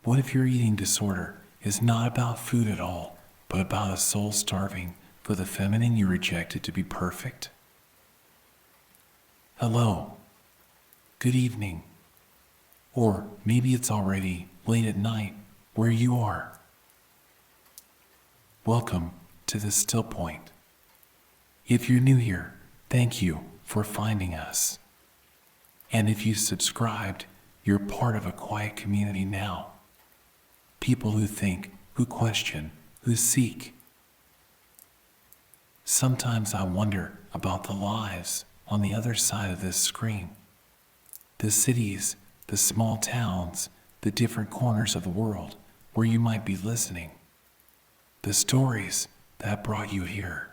What if your eating disorder is not about food at all, but about a soul starving for the feminine you rejected to be perfect? Hello. Good evening. Or maybe it's already late at night where you are. Welcome to the Stillpoint. If you're new here, thank you for finding us. And if you subscribed, you're part of a quiet community now. People who think, who question, who seek. Sometimes I wonder about the lives on the other side of this screen. The cities, the small towns, the different corners of the world where you might be listening. The stories that brought you here.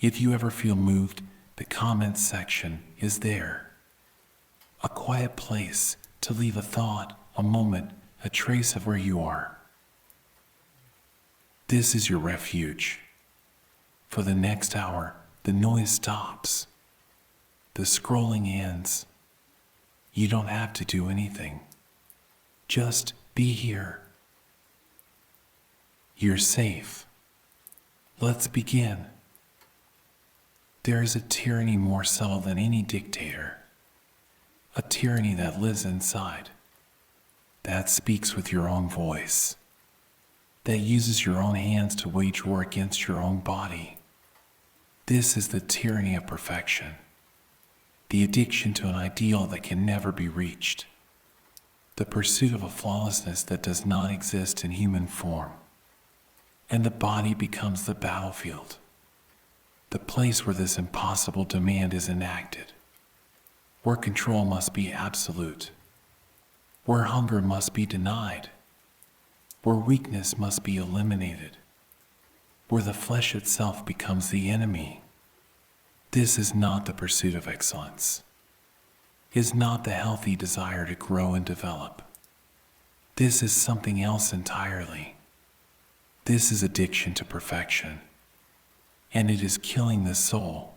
If you ever feel moved, the comments section is there. A quiet place to leave a thought, a moment, a trace of where you are. This is your refuge. For the next hour, the noise stops. The scrolling ends. You don't have to do anything. Just be here. You're safe. Let's begin. There is a tyranny more subtle than any dictator. A tyranny that lives inside. That speaks with your own voice. That uses your own hands to wage war against your own body. This is the tyranny of perfection. The addiction to an ideal that can never be reached. The pursuit of a flawlessness that does not exist in human form. And the body becomes the battlefield. The place where this impossible demand is enacted. Where control must be absolute. Where hunger must be denied. Where weakness must be eliminated. Where the flesh itself becomes the enemy. This is not the pursuit of excellence. Is not the healthy desire to grow and develop. This is something else entirely. This is addiction to perfection. And it is killing the soul.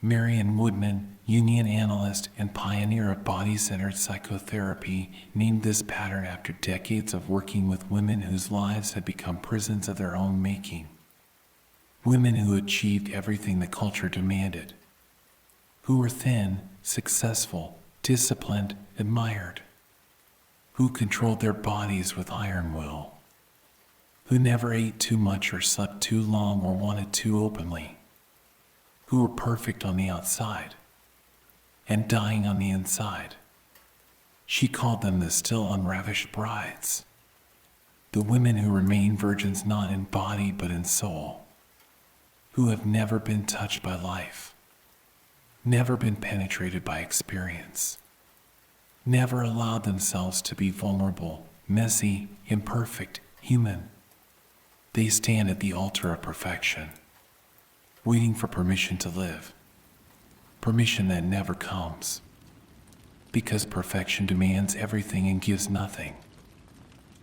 Marion Woodman, Jungian analyst and pioneer of body-centered psychotherapy, named this pattern after decades of working with women whose lives had become prisons of their own making. Women who achieved everything the culture demanded. Who were thin, successful, disciplined, admired. Who controlled their bodies with iron will. Who never ate too much or slept too long or wanted too openly. Who were perfect on the outside and dying on the inside. She called them the still unravished brides. The women who remain virgins not in body but in soul. Who have never been touched by life. Never been penetrated by experience. Never allowed themselves to be vulnerable, messy, imperfect, human. They stand at the altar of perfection, waiting for permission to live. Permission that never comes. Because perfection demands everything and gives nothing.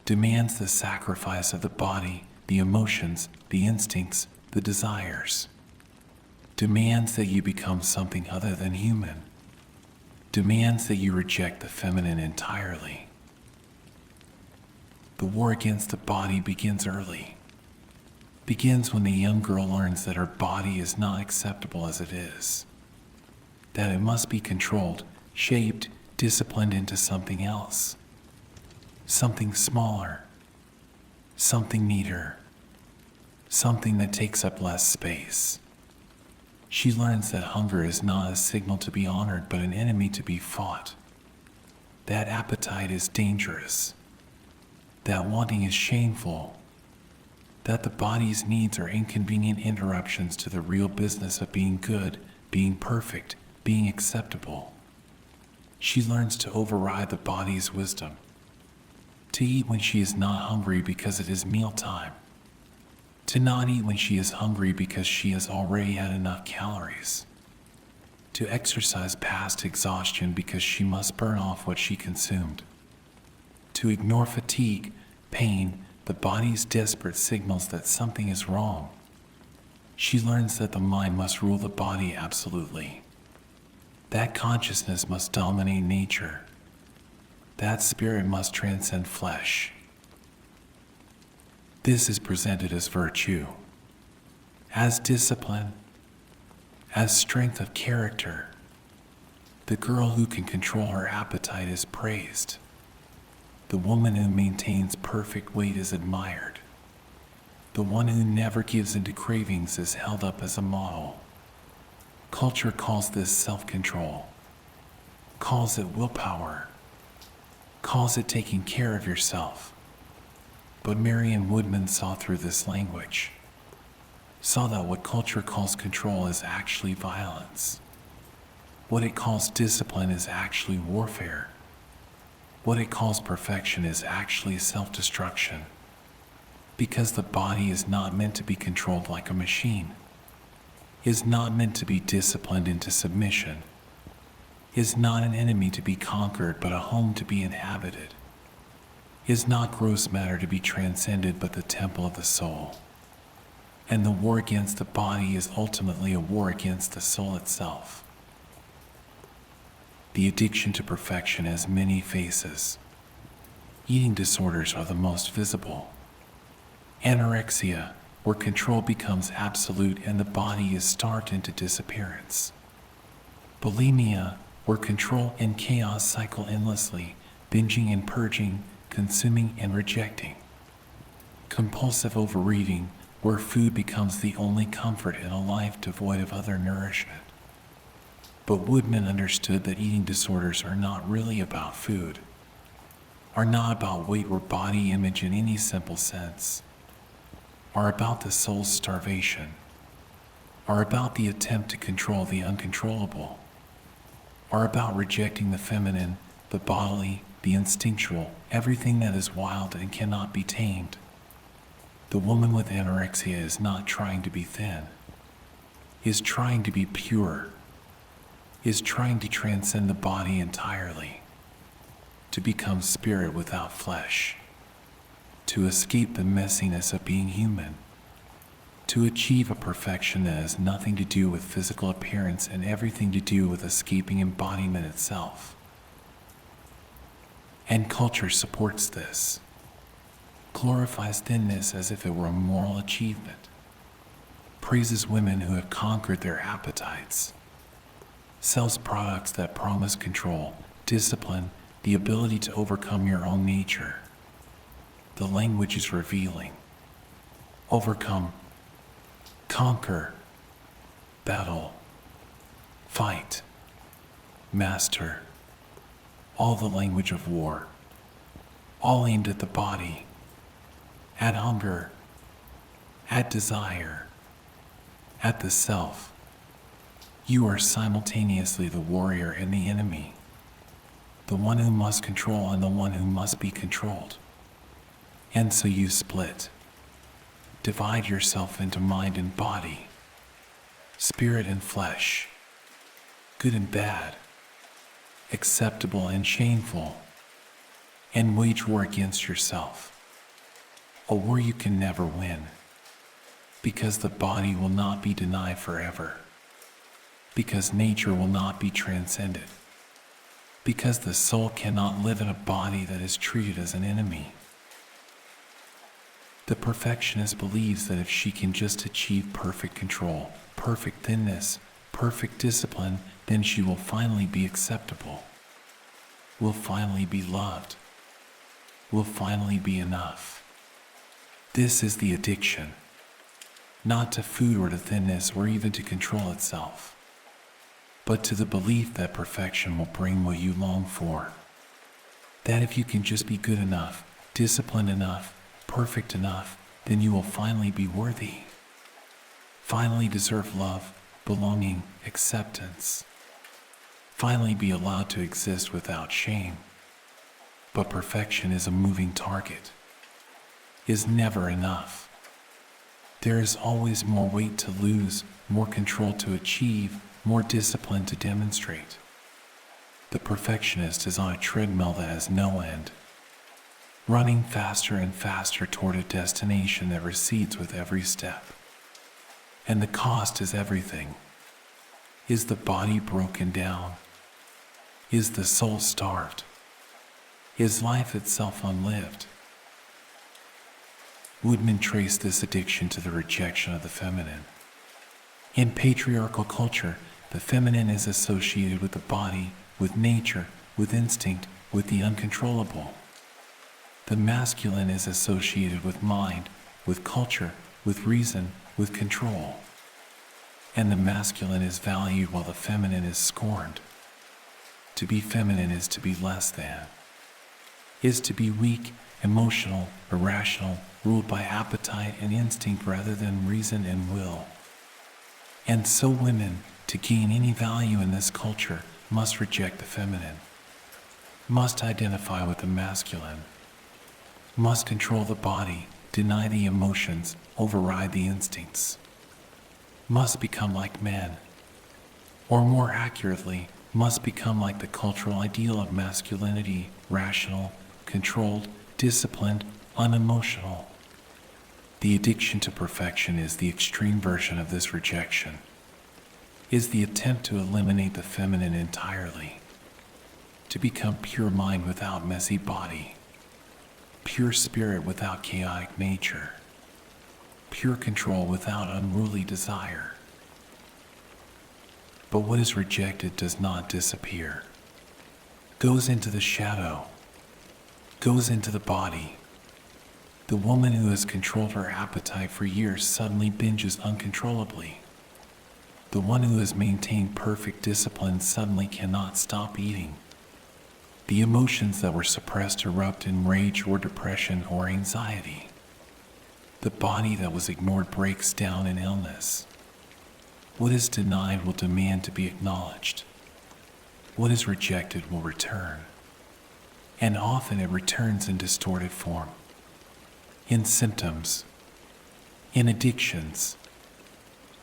Demands the sacrifice of the body, the emotions, the instincts, the desires. Demands that you become something other than human. Demands that you reject the feminine entirely. The war against the body begins early. Begins when the young girl learns that her body is not acceptable as it is. That it must be controlled, shaped, disciplined into something else. Something smaller. Something neater. Something that takes up less space. She learns that hunger is not a signal to be honored but an enemy to be fought. That appetite is dangerous. That wanting is shameful. That the body's needs are inconvenient interruptions to the real business of being good, being perfect, being acceptable. She learns to override the body's wisdom. To eat when she is not hungry because it is mealtime. To not eat when she is hungry because she has already had enough calories. To exercise past exhaustion because she must burn off what she consumed. To ignore fatigue, pain, the body's desperate signals that something is wrong. She learns that the mind must rule the body absolutely. That consciousness must dominate nature. that spirit must transcend flesh. This is presented as virtue, as discipline, as strength of character. The girl who can control her appetite is praised. The woman who maintains perfect weight is admired. The one who never gives into cravings is held up as a model. Culture calls this self-control, calls it willpower, calls it taking care of yourself. But Marion Woodman saw through this language, saw that what culture calls control is actually violence. What it calls discipline is actually warfare. What it calls perfection is actually self-destruction. Because the body is not meant to be controlled like a machine, is not meant to be disciplined into submission, is not an enemy to be conquered but a home to be inhabited, is not gross matter to be transcended but the temple of the soul. And the war against the body is ultimately a war against the soul itself. The addiction to perfection has many faces. Eating disorders are the most visible. Anorexia, where control becomes absolute and the body is starved into disappearance. Bulimia, where control and chaos cycle endlessly, binging and purging, consuming and rejecting. Compulsive overeating, where food becomes the only comfort in a life devoid of other nourishment. But Woodman understood that eating disorders are not really about food, are not about weight or body image in any simple sense, are about the soul's starvation, are about the attempt to control the uncontrollable, are about rejecting the feminine, the bodily, the instinctual, everything that is wild and cannot be tamed. The woman with anorexia is not trying to be thin, is trying to be pure, is trying to transcend the body entirely, to become spirit without flesh, to escape the messiness of being human, to achieve a perfection that has nothing to do with physical appearance and everything to do with escaping embodiment itself. And culture supports this, glorifies thinness as if it were a moral achievement, praises women who have conquered their appetites, sells products that promise control, discipline, the ability to overcome your own nature. The language is revealing. Overcome, conquer, battle, fight, master. All the language of war, all aimed at the body, at hunger, at desire, at the self. You are simultaneously the warrior and the enemy, the one who must control and the one who must be controlled. And so you split, divide yourself into mind and body, spirit and flesh, good and bad, acceptable and shameful, and wage war against yourself, a war you can never win, because the body will not be denied forever, because nature will not be transcended, because the soul cannot live in a body that is treated as an enemy. The perfectionist believes that if she can just achieve perfect control, perfect thinness, perfect discipline, then she will finally be acceptable, will finally be loved, will finally be enough. This is the addiction, not to food or to thinness or even to control itself, but to the belief that perfection will bring what you long for. That if you can just be good enough, disciplined enough, perfect enough, then you will finally be worthy, finally deserve love, belonging, acceptance, finally be allowed to exist without shame. But perfection is a moving target, is never enough. There is always more weight to lose, more control to achieve, more discipline to demonstrate. The perfectionist is on a treadmill that has no end, running faster and faster toward a destination that recedes with every step. And the cost is everything. Is the body broken down? Is the soul starved? is life itself unlived. Woodman traced this addiction to the rejection of the feminine. In patriarchal culture, the feminine is associated with the body, with nature, with instinct, with the uncontrollable. The masculine is associated with mind, with culture, with reason, with control. And the masculine is valued while the feminine is scorned. To be feminine is to be less than, is to be weak, emotional, irrational, ruled by appetite and instinct rather than reason and will. And so women, to gain any value in this culture, must reject the feminine, must identify with the masculine, must control the body, deny the emotions, override the instincts, must become like men, or more accurately, must become like the cultural ideal of masculinity, rational, controlled, disciplined, unemotional. The addiction to perfection is the extreme version of this rejection, is the attempt to eliminate the feminine entirely, to become pure mind without messy body, pure spirit without chaotic nature, pure control without unruly desire. But what is rejected does not disappear, goes into the shadow, goes into the body. The woman who has controlled her appetite for years suddenly binges uncontrollably. The one who has maintained perfect discipline suddenly cannot stop eating. The emotions that were suppressed erupt in rage or depression or anxiety. The body that was ignored breaks down in illness. What is denied will demand to be acknowledged. What is rejected will return. And often it returns in distorted form, in symptoms, in addictions,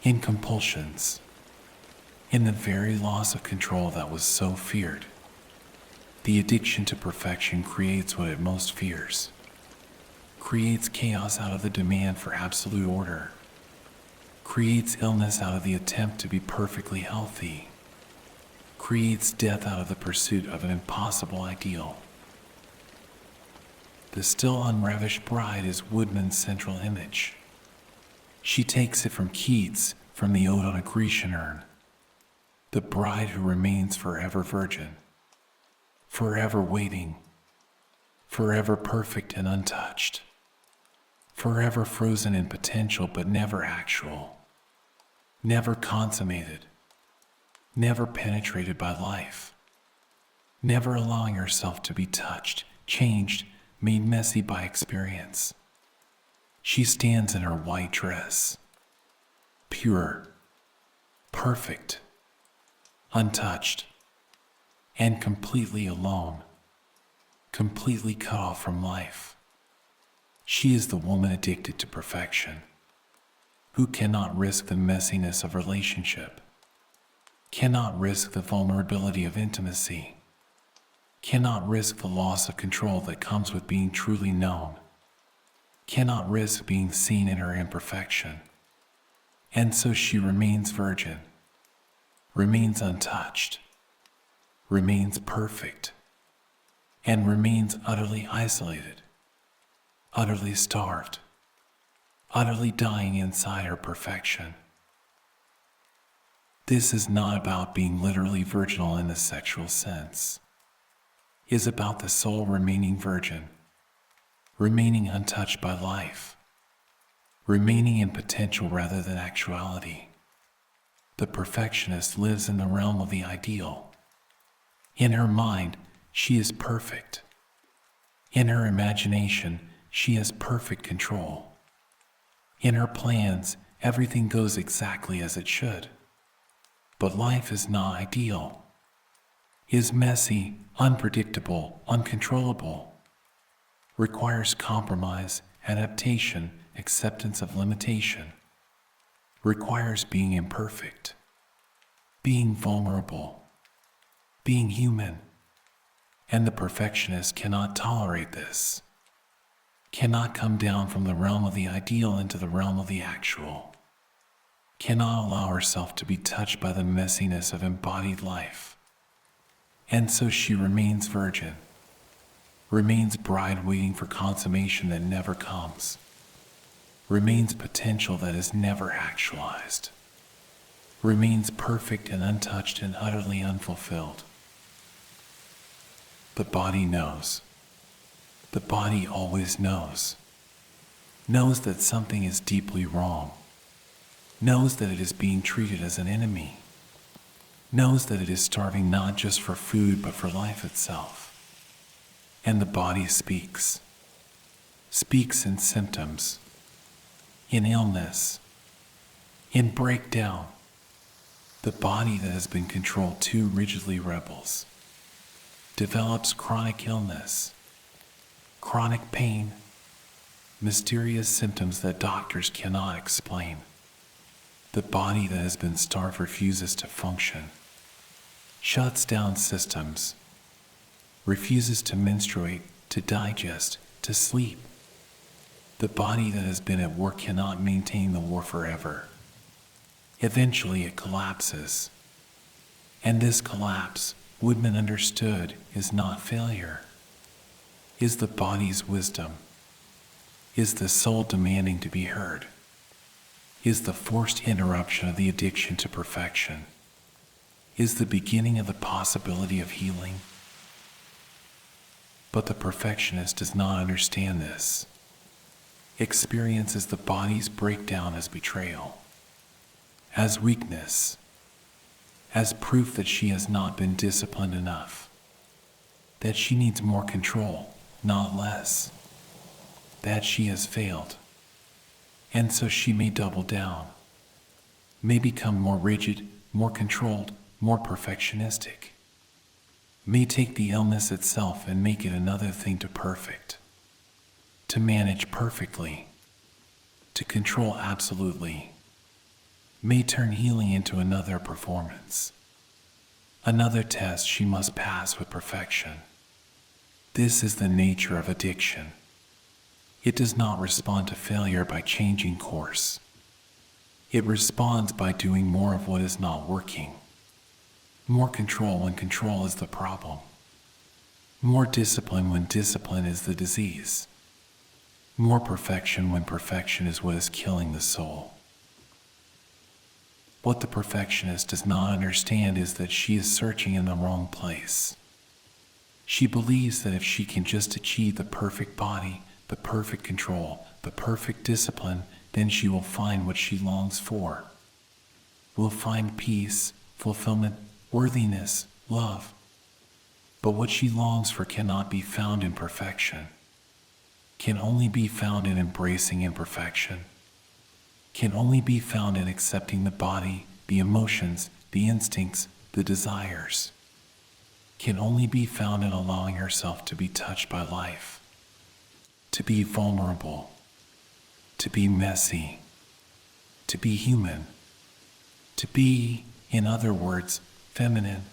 in compulsions, in the very loss of control that was so feared. The addiction to perfection creates what it most fears, creates chaos out of the demand for absolute order, creates illness out of the attempt to be perfectly healthy, creates death out of the pursuit of an impossible ideal. The still unravished bride is Woodman's central image. She takes it from Keats, from the Ode on a Grecian Urn. The bride who remains forever virgin, forever waiting, forever perfect and untouched, forever frozen in potential but never actual, never consummated, never penetrated by life, never allowing herself to be touched, changed, made messy by experience. She stands in her white dress, pure, perfect, untouched, and completely alone, completely cut off from life. She is the woman addicted to perfection, who cannot risk the messiness of relationship, cannot risk the vulnerability of intimacy, cannot risk the loss of control that comes with being truly known, cannot risk being seen in her imperfection. And so she remains virgin, remains untouched, remains perfect, and remains utterly isolated, utterly starved, utterly dying inside her perfection. This is not about being literally virginal in the sexual sense. It is about the soul remaining virgin, remaining untouched by life, remaining in potential rather than actuality. The perfectionist lives in the realm of the ideal. In her mind, she is perfect. In her imagination, she has perfect control. In her plans, everything goes exactly as it should. But life is not ideal. It is messy, unpredictable, uncontrollable. Requires compromise, adaptation, acceptance of limitation. Requires being imperfect, being vulnerable, being human. And the perfectionist cannot tolerate this, cannot come down from the realm of the ideal into the realm of the actual, cannot allow herself to be touched by the messiness of embodied life. And so she remains virgin, remains bride waiting for consummation that never comes, remains potential that is never actualized, remains perfect and untouched and utterly unfulfilled. The body knows. The body always knows. Knows that something is deeply wrong. Knows that it is being treated as an enemy. Knows that it is starving not just for food but for life itself. And the body speaks. Speaks in symptoms, in illness, in breakdown. The body that has been controlled too rigidly rebels, develops chronic illness, chronic pain, mysterious symptoms that doctors cannot explain. The body that has been starved refuses to function, shuts down systems, refuses to menstruate, to digest, to sleep. The body that has been at war cannot maintain the war forever. Eventually it collapses. And this collapse, Woodman understood, is not failure. Is the body's wisdom. Is the soul demanding to be heard. Is the forced interruption of the addiction to perfection. Is the beginning of the possibility of healing. But the perfectionist does not understand this. Experiences the body's breakdown as betrayal, as weakness, as proof that she has not been disciplined enough, that she needs more control, not less, that she has failed, and so she may double down, may become more rigid, more controlled, more perfectionistic, may take the illness itself and make it another thing to perfect, to manage perfectly, to control absolutely, may turn healing into another performance, another test she must pass with perfection. This is the nature of addiction. It does not respond to failure by changing course. It responds by doing more of what is not working. More control when control is the problem. More discipline when discipline is the disease. More perfection when perfection is what is killing the soul. What the perfectionist does not understand is that she is searching in the wrong place. She believes that if she can just achieve the perfect body, the perfect control, the perfect discipline, then she will find what she longs for. Will find peace, fulfillment, worthiness, love. But what she longs for cannot be found in perfection, can only be found in embracing imperfection, can only be found in accepting the body, the emotions, the instincts, the desires, can only be found in allowing herself to be touched by life, to be vulnerable, to be messy, to be human, to be, in other words, feminine,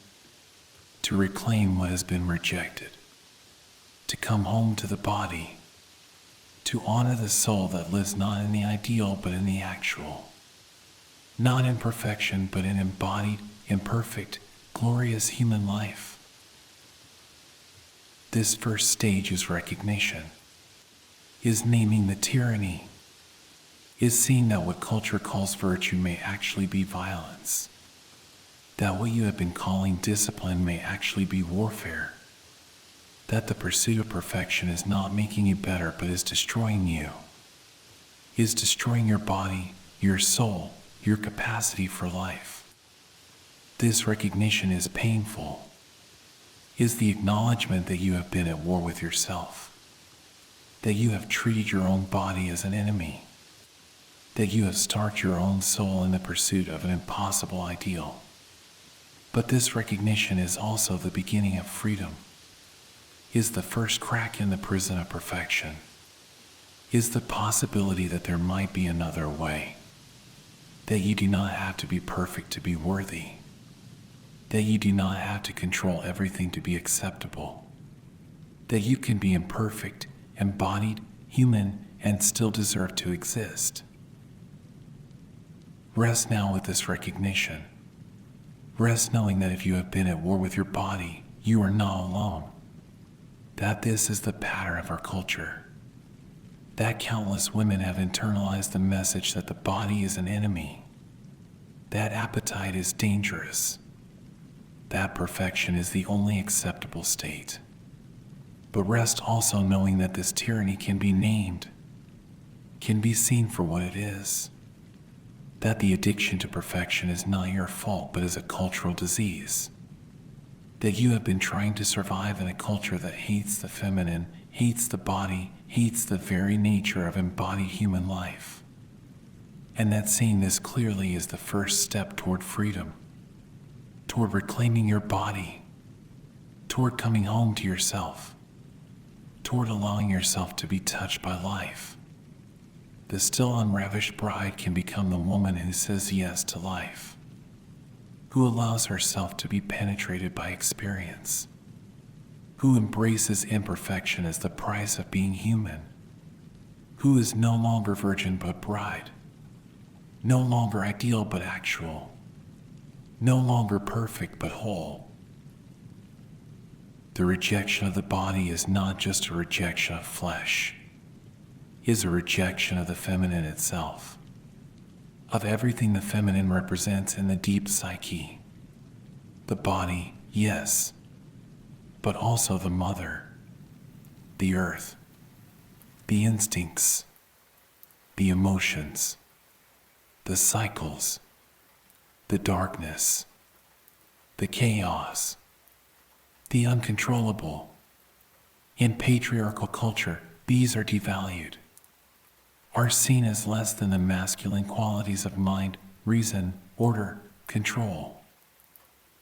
to reclaim what has been rejected, to come home to the body, to honor the soul that lives not in the ideal but in the actual, not in perfection but in embodied, imperfect, glorious human life. This first stage is recognition, is naming the tyranny, is seeing that what culture calls virtue may actually be violence, that what you have been calling discipline may actually be warfare, that the pursuit of perfection is not making you better but is destroying you, is destroying your body, your soul, your capacity for life. This recognition is painful, is the acknowledgement that you have been at war with yourself, that you have treated your own body as an enemy, that you have starved your own soul in the pursuit of an impossible ideal. But this recognition is also the beginning of freedom, is the first crack in the prison of perfection, is the possibility that there might be another way, that you do not have to be perfect to be worthy, that you do not have to control everything to be acceptable, that you can be imperfect, embodied, human, and still deserve to exist. Rest now with this recognition. Rest knowing that if you have been at war with your body, you are not alone. that this is the pattern of our culture, that countless women have internalized the message that the body is an enemy, that appetite is dangerous, that perfection is the only acceptable state. But rest also knowing that this tyranny can be named, can be seen for what it is, that the addiction to perfection is not your fault but is a cultural disease, that you have been trying to survive in a culture that hates the feminine, hates the body, hates the very nature of embodied human life, and that seeing this clearly is the first step toward freedom, toward reclaiming your body, toward coming home to yourself, toward allowing yourself to be touched by life. The still unravished bride can become the woman who says yes to life, who allows herself to be penetrated by experience, who embraces imperfection as the price of being human, who is no longer virgin but bride, no longer ideal but actual, no longer perfect but whole. The rejection of the body is not just a rejection of flesh, it is a rejection of the feminine itself, of everything the feminine represents in the deep psyche. The body, yes, but also the mother, the earth, the instincts, the emotions, the cycles, the darkness, the chaos, the uncontrollable. In patriarchal culture, these are devalued, are seen as less than the masculine qualities of mind, reason, order, control.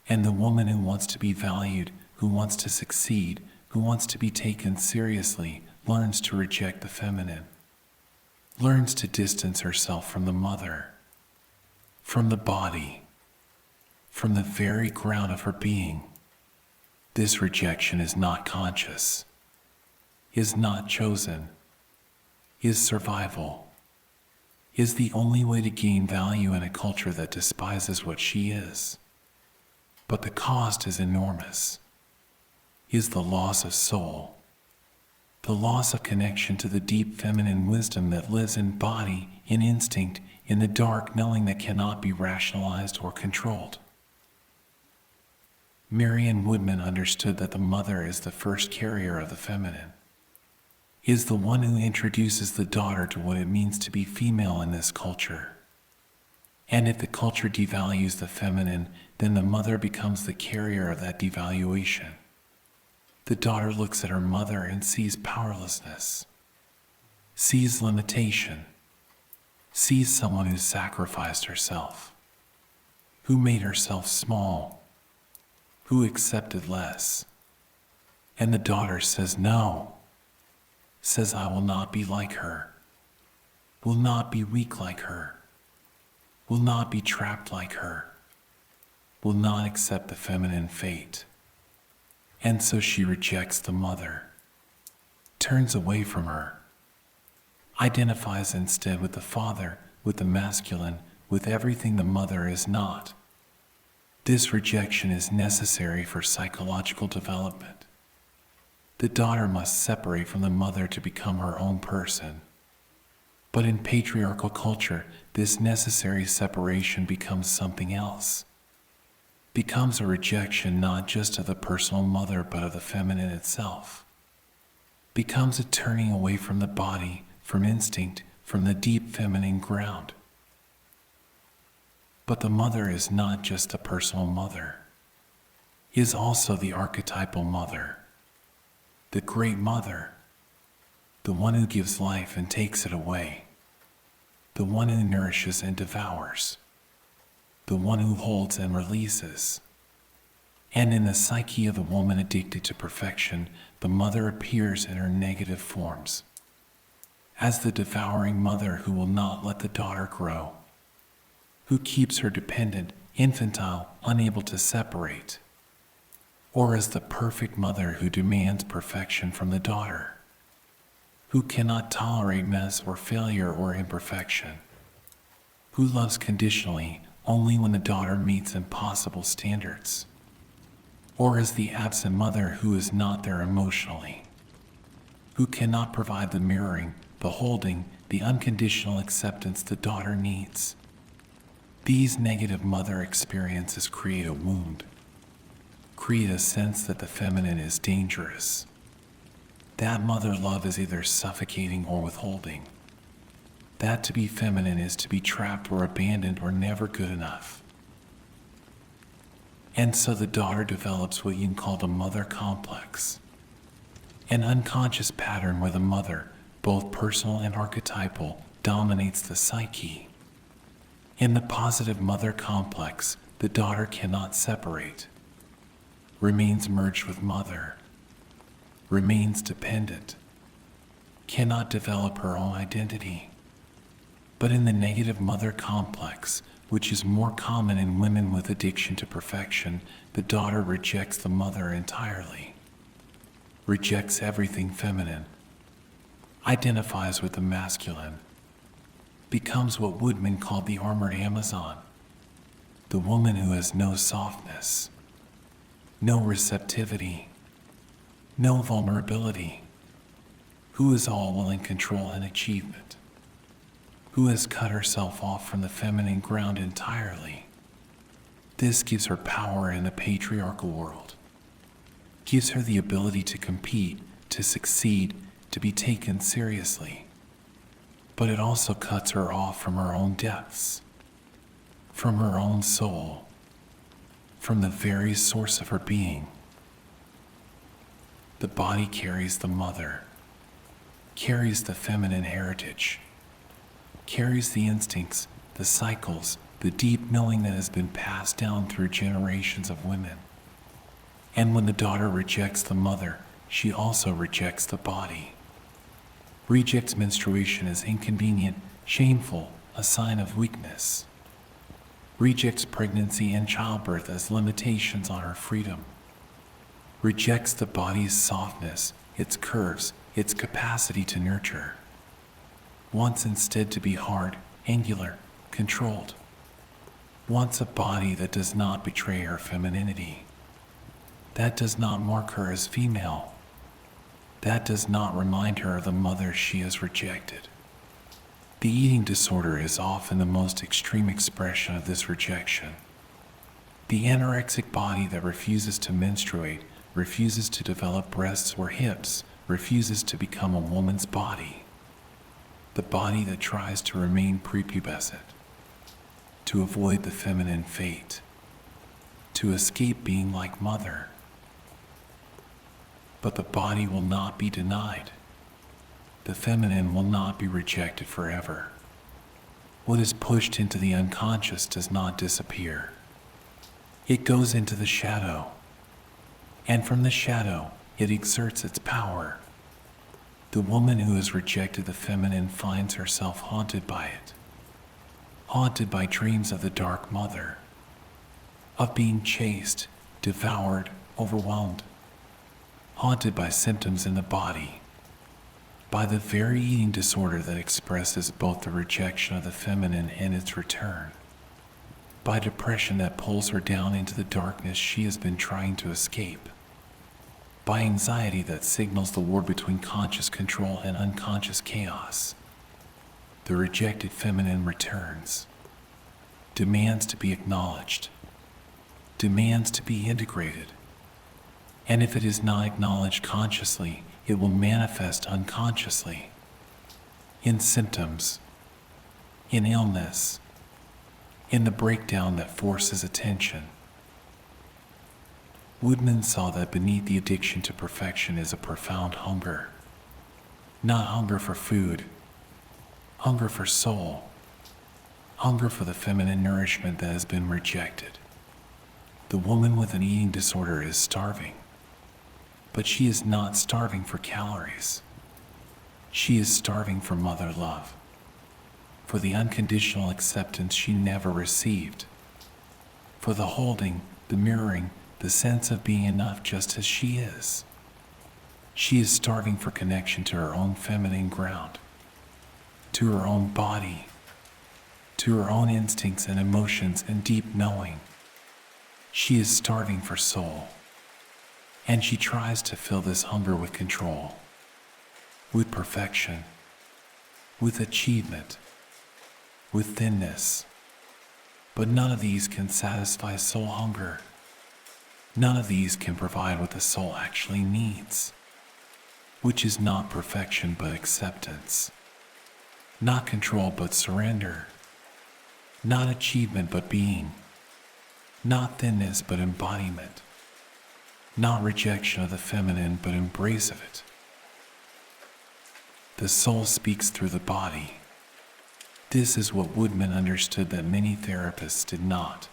And the woman who wants to be valued, who wants to succeed, who wants to be taken seriously, learns to reject the feminine, learns to distance herself from the mother, from the body, from the very ground of her being. This rejection is not conscious, is not chosen, is survival, is the only way to gain value in a culture that despises what she is. But the cost is enormous, is the loss of soul, the loss of connection to the deep feminine wisdom that lives in body, in instinct, in the dark knowing that cannot be rationalized or controlled. Marion Woodman understood that the mother is the first carrier of the feminine, is the one who introduces the daughter to what it means to be female in this culture. And if the culture devalues the feminine, then the mother becomes the carrier of that devaluation. The daughter looks at her mother and sees powerlessness, sees limitation, sees someone who sacrificed herself, who made herself small, who accepted less. And the daughter says no, says I will not be like her, will not be weak like her, will not be trapped like her, will not accept the feminine fate. And so she rejects the mother, turns away from her, identifies instead with the father, with the masculine, with everything the mother is not. This rejection is necessary for psychological development. The daughter must separate from the mother to become her own person. But in patriarchal culture, this necessary separation becomes something else. Becomes a rejection not just of the personal mother but of the feminine itself. Becomes a turning away from the body, from instinct, from the deep feminine ground. But the mother is not just the personal mother, is also the archetypal mother, the great mother, the one who gives life and takes it away, the one who nourishes and devours, the one who holds and releases. And in the psyche of the woman addicted to perfection, the mother appears in her negative forms, as the devouring mother who will not let the daughter grow, who keeps her dependent, infantile, unable to separate, or as the perfect mother who demands perfection from the daughter, who cannot tolerate mess or failure or imperfection, who loves conditionally only when the daughter meets impossible standards, or as the absent mother who is not there emotionally, who cannot provide the mirroring, the holding, the unconditional acceptance the daughter needs. These negative mother experiences create a wound, create a sense that the feminine is dangerous. That mother love is either suffocating or withholding. That to be feminine is to be trapped or abandoned or never good enough. And so the daughter develops what you can call the mother complex, an unconscious pattern where the mother, both personal and archetypal, dominates the psyche. In the positive mother complex, the daughter cannot separate, remains merged with mother, remains dependent, cannot develop her own identity. But in the negative mother complex, which is more common in women with addiction to perfection, the daughter rejects the mother entirely, rejects everything feminine, identifies with the masculine, becomes what Woodman called the armored Amazon, the woman who has no softness, no receptivity, no vulnerability, who is all will in control and achievement, who has cut herself off from the feminine ground entirely. This gives her power in a patriarchal world, gives her the ability to compete, to succeed, to be taken seriously. But it also cuts her off from her own depths, from her own soul, from the very source of her being. The body carries the mother, carries the feminine heritage, carries the instincts, the cycles, the deep knowing that has been passed down through generations of women. And when the daughter rejects the mother, she also rejects the body. Rejects menstruation as inconvenient, shameful, a sign of weakness. Rejects pregnancy and childbirth as limitations on her freedom. Rejects the body's softness, its curves, its capacity to nurture. Wants instead to be hard, angular, controlled. Wants a body that does not betray her femininity, that does not mark her as female, that does not remind her of the mother she has rejected. The eating disorder is often the most extreme expression of this rejection. The anorexic body that refuses to menstruate, refuses to develop breasts or hips, refuses to become a woman's body. The body that tries to remain prepubescent, to avoid the feminine fate, to escape being like mother. But the body will not be denied. The feminine will not be rejected forever. What is pushed into the unconscious does not disappear. It goes into the shadow, and from the shadow it exerts its power. The woman who has rejected the feminine finds herself haunted by it, haunted by dreams of the dark mother, of being chased, devoured, overwhelmed, haunted by symptoms in the body, by the very eating disorder that expresses both the rejection of the feminine and its return, by depression that pulls her down into the darkness she has been trying to escape, by anxiety that signals the war between conscious control and unconscious chaos. The rejected feminine returns, demands to be acknowledged, demands to be integrated, and if it is not acknowledged consciously, it will manifest unconsciously, in symptoms, in illness, in the breakdown that forces attention. Woodman saw that beneath the addiction to perfection is a profound hunger, not hunger for food, hunger for soul, hunger for the feminine nourishment that has been rejected. The woman with an eating disorder is starving, but she is not starving for calories. She is starving for mother love, for the unconditional acceptance she never received, for the holding, the mirroring, the sense of being enough just as she is. She is starving for connection to her own feminine ground, to her own body, to her own instincts and emotions and deep knowing. She is starving for soul, and she tries to fill this hunger with control. with perfection, with achievement, with thinness. But none of these can satisfy soul hunger. None of these can provide what the soul actually needs, which is not perfection but acceptance, not control but surrender, not achievement but being, not thinness but embodiment, not rejection of the feminine but embrace of it. The soul speaks through the body. This is what Woodman understood that many therapists did not.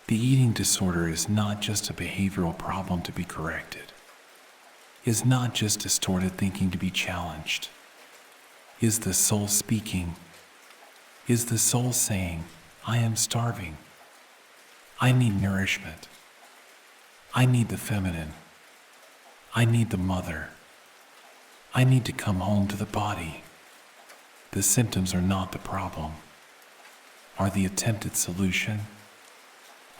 The eating disorder is not just a behavioral problem to be corrected, is not just distorted thinking to be challenged. Is the soul speaking? Is the soul saying, I am starving. I need nourishment. I need the feminine. I need the mother. I need to come home to the body. The symptoms are not the problem, are the attempted solution,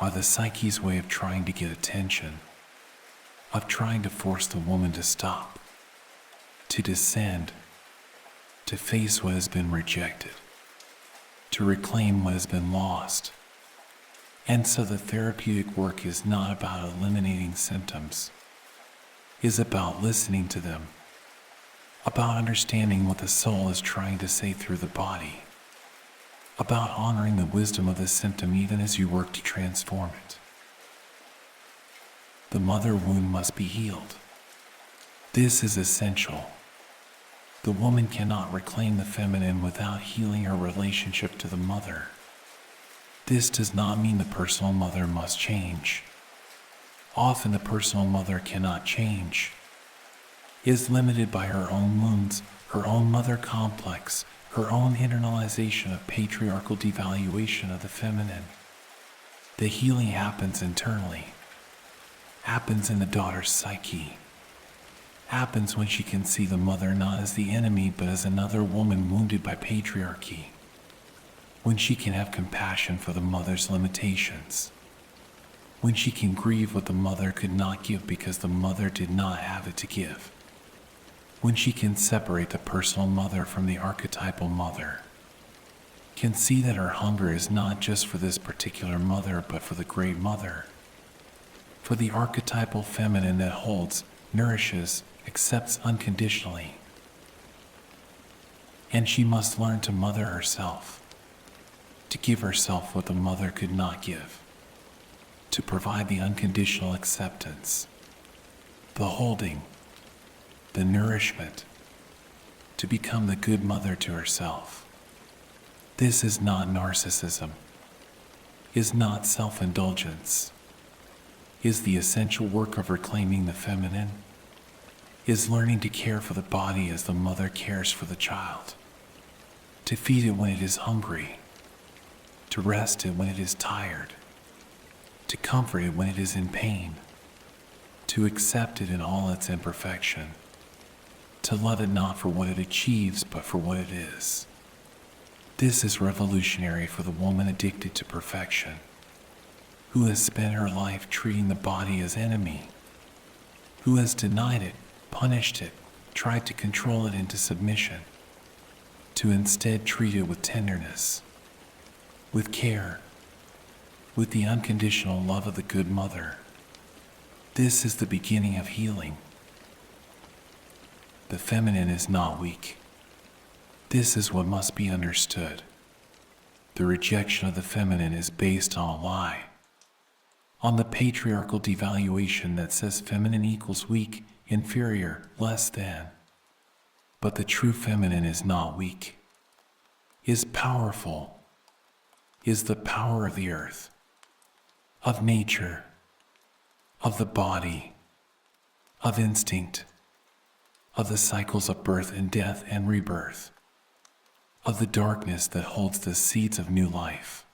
are the psyche's way of trying to get attention, of trying to force the woman to stop, to descend, to face what has been rejected, to reclaim what has been lost. And so the therapeutic work is not about eliminating symptoms, is about listening to them, about understanding what the soul is trying to say through the body, about honoring the wisdom of the symptom even as you work to transform it. The mother wound must be healed. This is essential. The woman cannot reclaim the feminine without healing her relationship to the mother. This does not mean the personal mother must change. Often the personal mother cannot change, is limited by her own wounds, her own mother complex, her own internalization of patriarchal devaluation of the feminine. The healing happens internally, happens in the daughter's psyche, happens when she can see the mother not as the enemy but as another woman wounded by patriarchy, when she can have compassion for the mother's limitations, when she can grieve what the mother could not give because the mother did not have it to give, when she can separate the personal mother from the archetypal mother, can see that her hunger is not just for this particular mother but for the great mother, for the archetypal feminine that holds, nourishes, accepts unconditionally. And she must learn to mother herself, to give herself what the mother could not give, to provide the unconditional acceptance, the holding, the nourishment, to become the good mother to herself. This is not narcissism, is not self-indulgence, is the essential work of reclaiming the feminine, is learning to care for the body as the mother cares for the child, to feed it when it is hungry, to rest it when it is tired, to comfort it when it is in pain, to accept it in all its imperfection, to love it not for what it achieves, but for what it is. This is revolutionary for the woman addicted to perfection, who has spent her life treating the body as enemy, who has denied it, punished it, tried to control it into submission, to instead treat it with tenderness, with care, with the unconditional love of the good mother. This is the beginning of healing. The feminine is not weak. This is what must be understood. The rejection of the feminine is based on a lie, on the patriarchal devaluation that says feminine equals weak, inferior, less than. But the true feminine is not weak, is powerful, is the power of the earth, of nature, of the body, of instinct, of the cycles of birth and death and rebirth, of the darkness that holds the seeds of new life,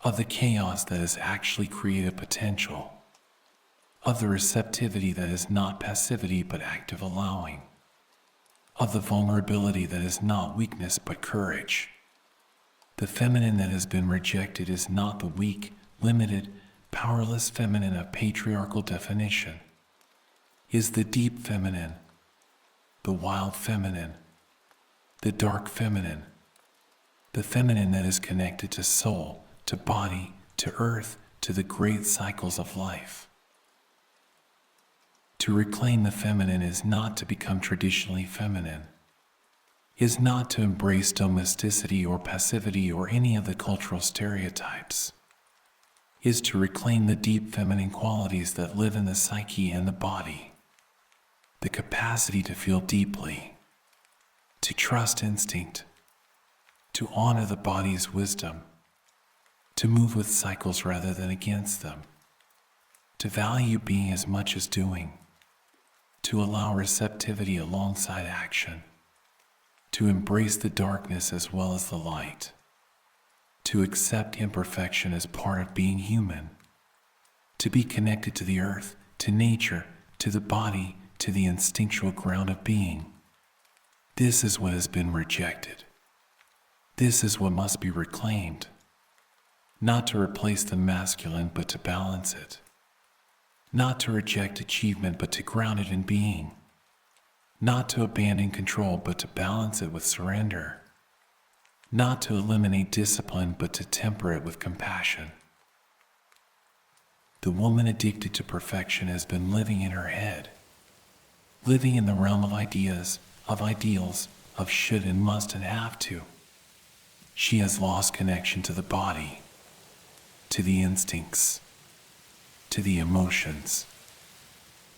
of the chaos that has actually created potential, of the receptivity that is not passivity but active allowing, of the vulnerability that is not weakness but courage. The feminine that has been rejected is not the weak, limited, powerless feminine of patriarchal definition, is the deep feminine, the wild feminine, the dark feminine, the feminine that is connected to soul, to body, to earth, to the great cycles of life. To reclaim the feminine is not to become traditionally feminine, is not to embrace domesticity or passivity or any of the cultural stereotypes, is to reclaim the deep feminine qualities that live in the psyche and the body, the capacity to feel deeply, to trust instinct, to honor the body's wisdom, to move with cycles rather than against them, to value being as much as doing, to allow receptivity alongside action, to embrace the darkness as well as the light, to accept imperfection as part of being human, to be connected to the earth, to nature, to the body, to the instinctual ground of being. This is what has been rejected. This is what must be reclaimed, not to replace the masculine but to balance it, not to reject achievement but to ground it in being, not to abandon control but to balance it with surrender, not to eliminate discipline but to temper it with compassion. The woman addicted to perfection has been living in her head, living in the realm of ideas, of ideals, of should and must and have to. She has lost connection to the body, to the instincts, to the emotions,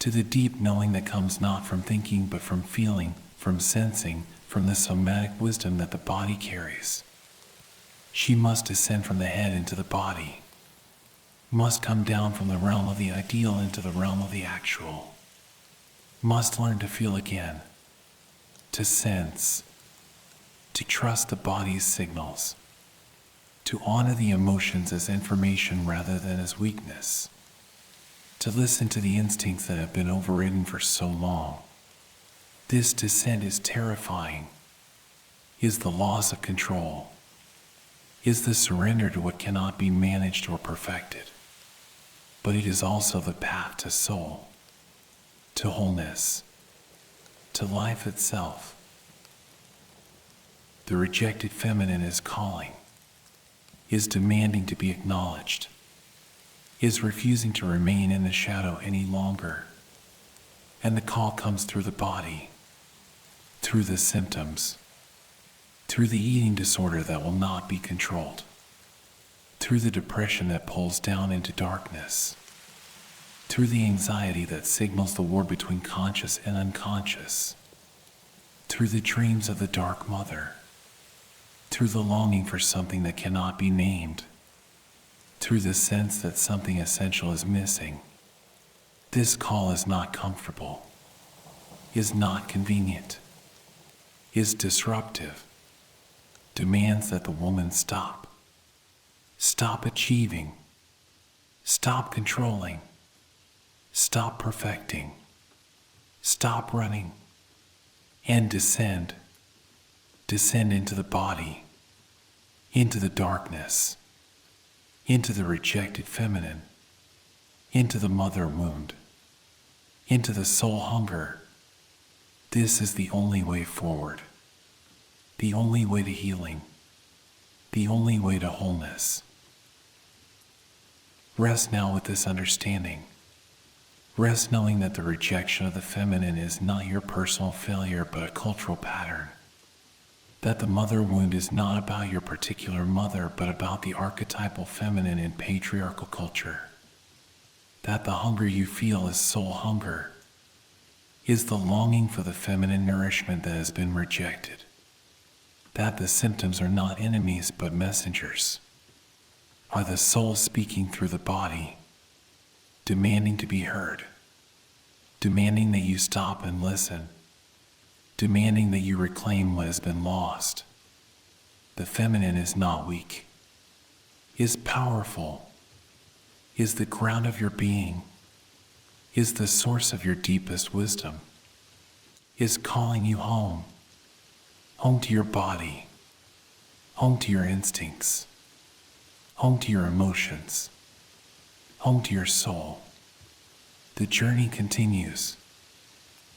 to the deep knowing that comes not from thinking but from feeling, from sensing, from the somatic wisdom that the body carries. She must descend from the head into the body, must come down from the realm of the ideal into the realm of the actual, must learn to feel again, to sense, to trust the body's signals, to honor the emotions as information rather than as weakness, to listen to the instincts that have been overridden for so long. This descent is terrifying, is the loss of control, is the surrender to what cannot be managed or perfected, but it is also the path to soul, to wholeness, to life itself. The rejected feminine is calling, is demanding to be acknowledged, is refusing to remain in the shadow any longer. And the call comes through the body, through the symptoms, through the eating disorder that will not be controlled, through the depression that pulls down into darkness, through the anxiety that signals the war between conscious and unconscious, through the dreams of the dark mother, through the longing for something that cannot be named, through the sense that something essential is missing. This call is not comfortable, is not convenient, is disruptive, demands that the woman stop achieving, stop controlling, stop perfecting, stop running, and descend into the body, into the darkness, into the rejected feminine, into the mother wound, into the soul hunger. This is the only way forward, the only way to healing, the only way to wholeness. Rest now with this understanding. Rest knowing that the rejection of the feminine is not your personal failure but a cultural pattern. That the mother wound is not about your particular mother but about the archetypal feminine in patriarchal culture. That the hunger you feel is soul hunger, is the longing for the feminine nourishment that has been rejected. That the symptoms are not enemies but messengers, are the soul speaking through the body, demanding to be heard, demanding that you stop and listen, demanding that you reclaim what has been lost. The feminine is not weak, is powerful, is the ground of your being, is the source of your deepest wisdom, is calling you home, home to your body, home to your instincts, home to your emotions, home to your soul. The journey continues.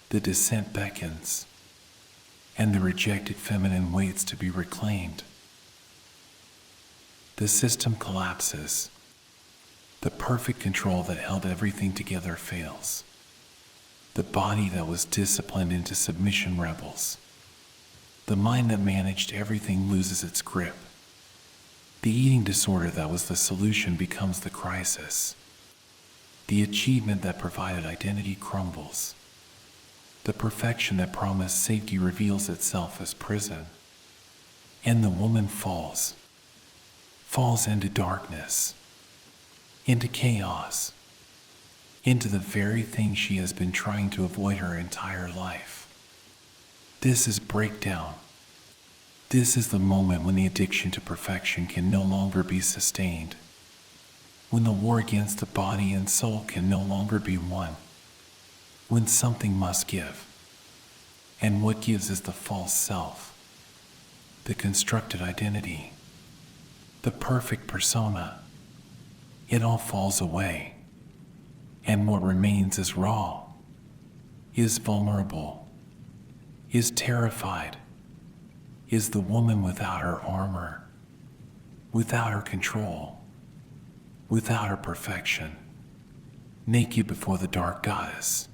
The descent beckons. and the rejected feminine waits to be reclaimed. The system collapses. The perfect control that held everything together fails. The body that was disciplined into submission rebels. The mind that managed everything loses its grip. The eating disorder that was the solution becomes the crisis. The achievement that provided identity crumbles. The perfection that promised safety reveals itself as prison. And the woman falls into darkness, into chaos, into the very thing she has been trying to avoid her entire life. This is breakdown. This is the moment when the addiction to perfection can no longer be sustained, when the war against the body and soul can no longer be won, when something must give. And what gives is the false self, the constructed identity, the perfect persona. It all falls away, and what remains is raw, is vulnerable, is terrified, is the woman without her armor, without her control, without her perfection, naked before the dark goddess.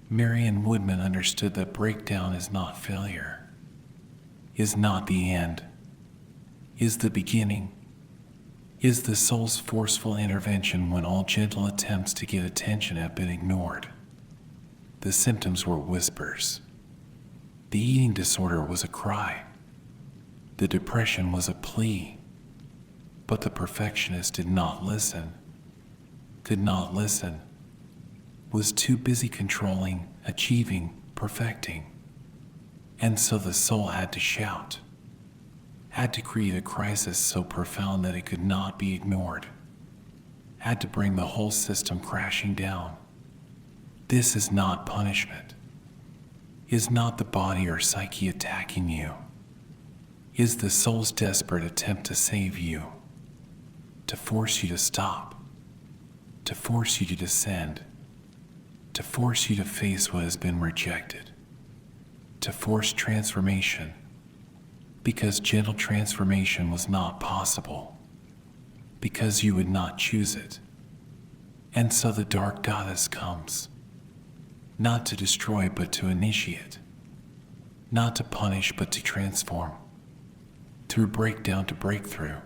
Marion Woodman understood that breakdown is not failure, is not the end, is the beginning, is the soul's forceful intervention when all gentle attempts to get attention have been ignored. The symptoms were whispers. The eating disorder was a cry. The depression was a plea. But the perfectionist did not listen, could not listen, was too busy controlling, achieving, perfecting. And so the soul had to shout, had to create a crisis so profound that it could not be ignored, had to bring the whole system crashing down. This is not punishment, is not the body or psyche attacking you, is the soul's desperate attempt to save you, to force you to stop, to force you to descend, to force you to face what has been rejected, to force transformation, because gentle transformation was not possible, because you would not choose it. And so the dark goddess comes, not to destroy but to initiate, not to punish but to transform, through breakdown to breakthrough.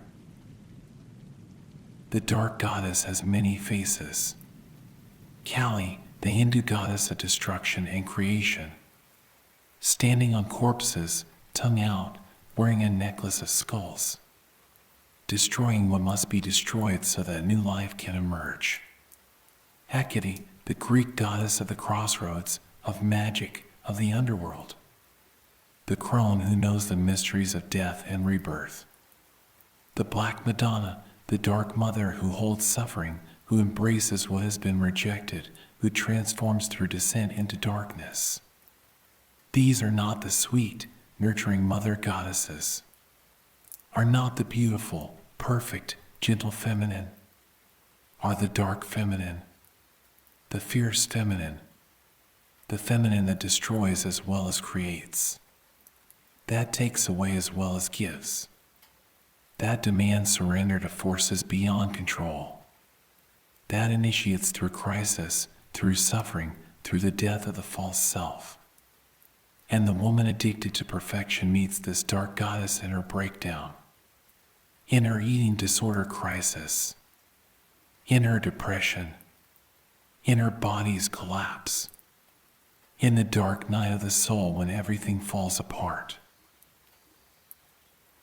The dark goddess has many faces. Kali, the Hindu goddess of destruction and creation, standing on corpses, tongue out, wearing a necklace of skulls, destroying what must be destroyed so that new life can emerge. Hecate, the Greek goddess of the crossroads, of magic, of the underworld, the crone who knows the mysteries of death and rebirth. The Black Madonna, the dark mother who holds suffering, who embraces what has been rejected, who transforms through descent into darkness. These are not the sweet, nurturing mother goddesses, are not the beautiful, perfect, gentle feminine, are the dark feminine, the fierce feminine, the feminine that destroys as well as creates, that takes away as well as gives, that demands surrender to forces beyond control, that initiates through crisis, through suffering, through the death of the false self. And the woman addicted to perfection meets this dark goddess in her breakdown, in her eating disorder crisis, in her depression, in her body's collapse, in the dark night of the soul when everything falls apart.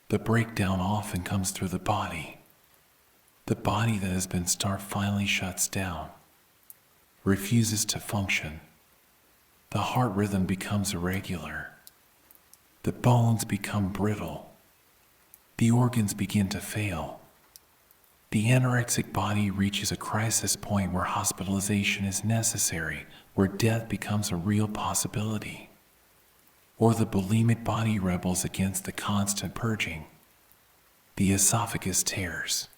The breakdown often comes through the body. The body that has been starved finally shuts down, refuses to function. The heart rhythm becomes irregular. The bones become brittle. The organs begin to fail. The anorexic body reaches a crisis point where hospitalization is necessary, where death becomes a real possibility. Or the bulimic body rebels against the constant purging. The esophagus tears.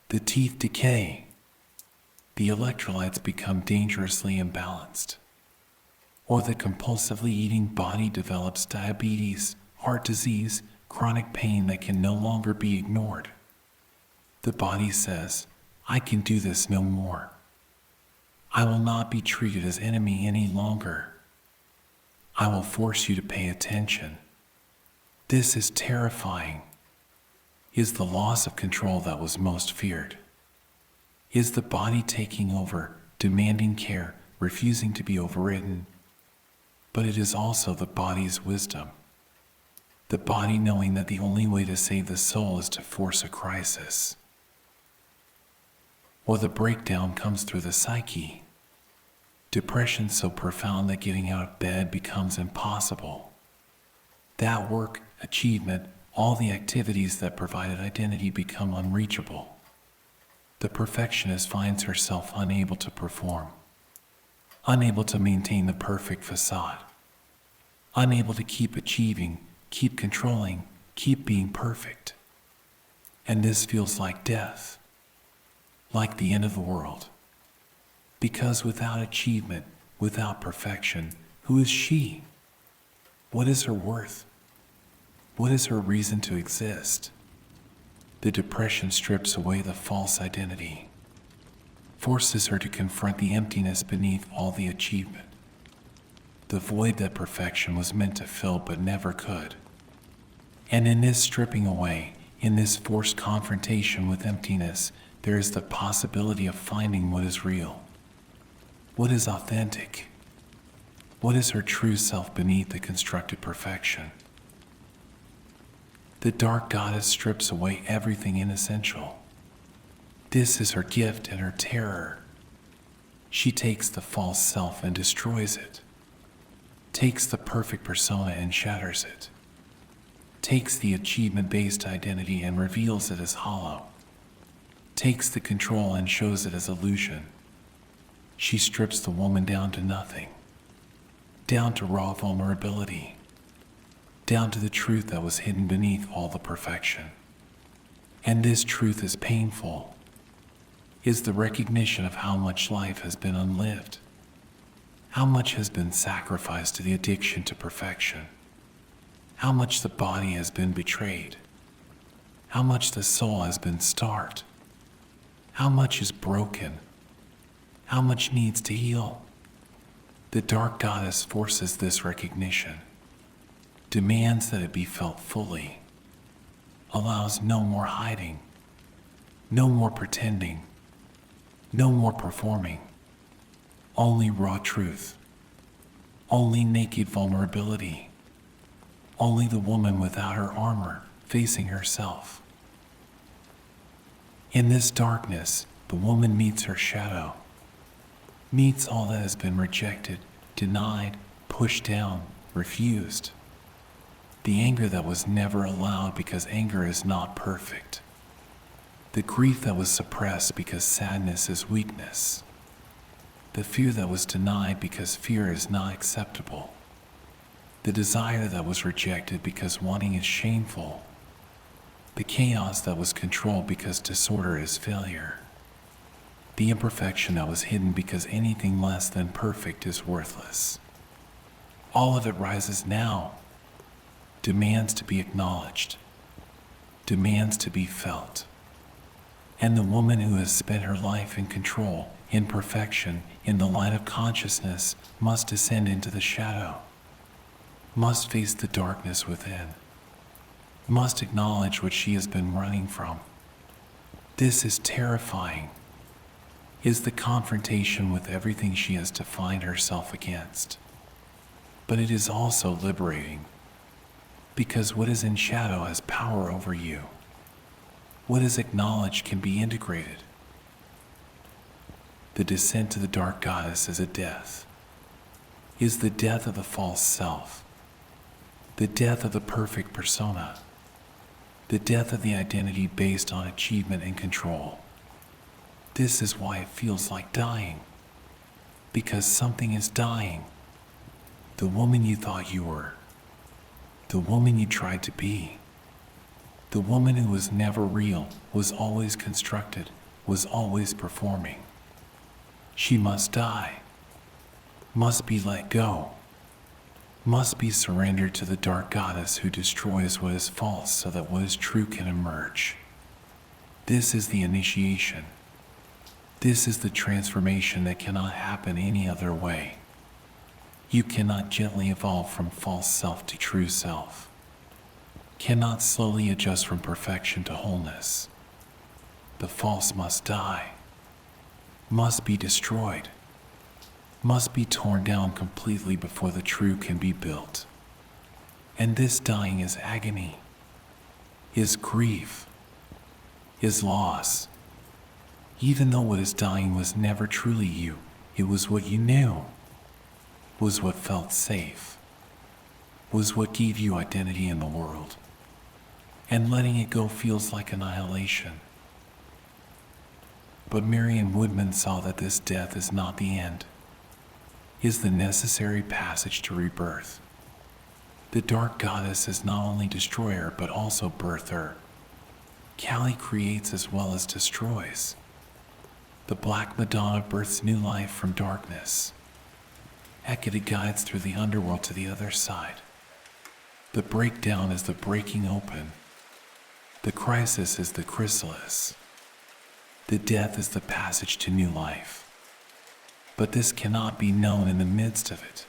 The teeth decay. The electrolytes become dangerously imbalanced. Or the compulsively eating body develops diabetes, heart disease, chronic pain that can no longer be ignored. The body says, I can do this no more. I will not be treated as enemy any longer. I will force you to pay attention. This is terrifying. Is the loss of control that was most feared? Is the body taking over, demanding care, refusing to be overridden? But it is also the body's wisdom. The body knowing that the only way to save the soul is to force a crisis. Or the breakdown comes through the psyche. Depression so profound that getting out of bed becomes impossible. That work, achievement, all the activities that provided identity become unreachable. The perfectionist finds herself unable to perform, unable to maintain the perfect facade, unable to keep achieving, keep controlling, keep being perfect. And this feels like death, like the end of the world. Because without achievement, without perfection, who is she? What is her worth? What is her reason to exist? The depression strips away the false identity, forces her to confront the emptiness beneath all the achievement, the void that perfection was meant to fill but never could. And in this stripping away, in this forced confrontation with emptiness, there is the possibility of finding what is real, what is authentic, what is her true self beneath the constructed perfection. The dark goddess strips away everything inessential. This is her gift and her terror. She takes the false self and destroys it, takes the perfect persona and shatters it, takes the achievement-based identity and reveals it as hollow, takes the control and shows it as illusion. She strips the woman down to nothing, down to raw vulnerability, down to the truth that was hidden beneath all the perfection. And this truth is painful, is the recognition of how much life has been unlived, how much has been sacrificed to the addiction to perfection, how much the body has been betrayed, how much the soul has been starved, how much is broken, how much needs to heal. The dark goddess forces this recognition, demands that it be felt fully, allows no more hiding, no more pretending, no more performing, only raw truth, only naked vulnerability, only the woman without her armor facing herself. In this darkness, the woman meets her shadow, meets all that has been rejected, denied, pushed down, refused. The anger that was never allowed because anger is not perfect. The grief that was suppressed because sadness is weakness. The fear that was denied because fear is not acceptable. The desire that was rejected because wanting is shameful. The chaos that was controlled because disorder is failure. The imperfection that was hidden because anything less than perfect is worthless. All of it rises now, demands to be acknowledged, demands to be felt. And the woman who has spent her life in control, in perfection, in the light of consciousness, must descend into the shadow, must face the darkness within, must acknowledge what she has been running from. This is terrifying, is the confrontation with everything she has defined herself against. But it is also liberating, because what is in shadow has power over you. What is acknowledged can be integrated. The descent to the dark goddess is a death, is the death of the false self, the death of the perfect persona, the death of the identity based on achievement and control. This is why it feels like dying, because something is dying. The woman you thought you were, the woman you tried to be, the woman who was never real, was always constructed, was always performing. She must die, must be let go, must be surrendered to the dark goddess who destroys what is false so that what is true can emerge. This is the initiation. This is the transformation that cannot happen any other way. You cannot gently evolve from false self to true self. Cannot slowly adjust from perfection to wholeness. The false must die, must be destroyed, must be torn down completely before the true can be built. And this dying is agony, is grief, is loss. Even though what is dying was never truly you, it was what you knew, was what felt safe, was what gave you identity in the world. And letting it go feels like annihilation. But Marion Woodman saw that this death is not the end, is the necessary passage to rebirth. The dark goddess is not only destroyer but also birther. Kali creates as well as destroys. The Black Madonna births new life from darkness. Hecate guides through the underworld to the other side. The breakdown is the breaking open. The crisis is the chrysalis. The death is the passage to new life. But this cannot be known in the midst of it.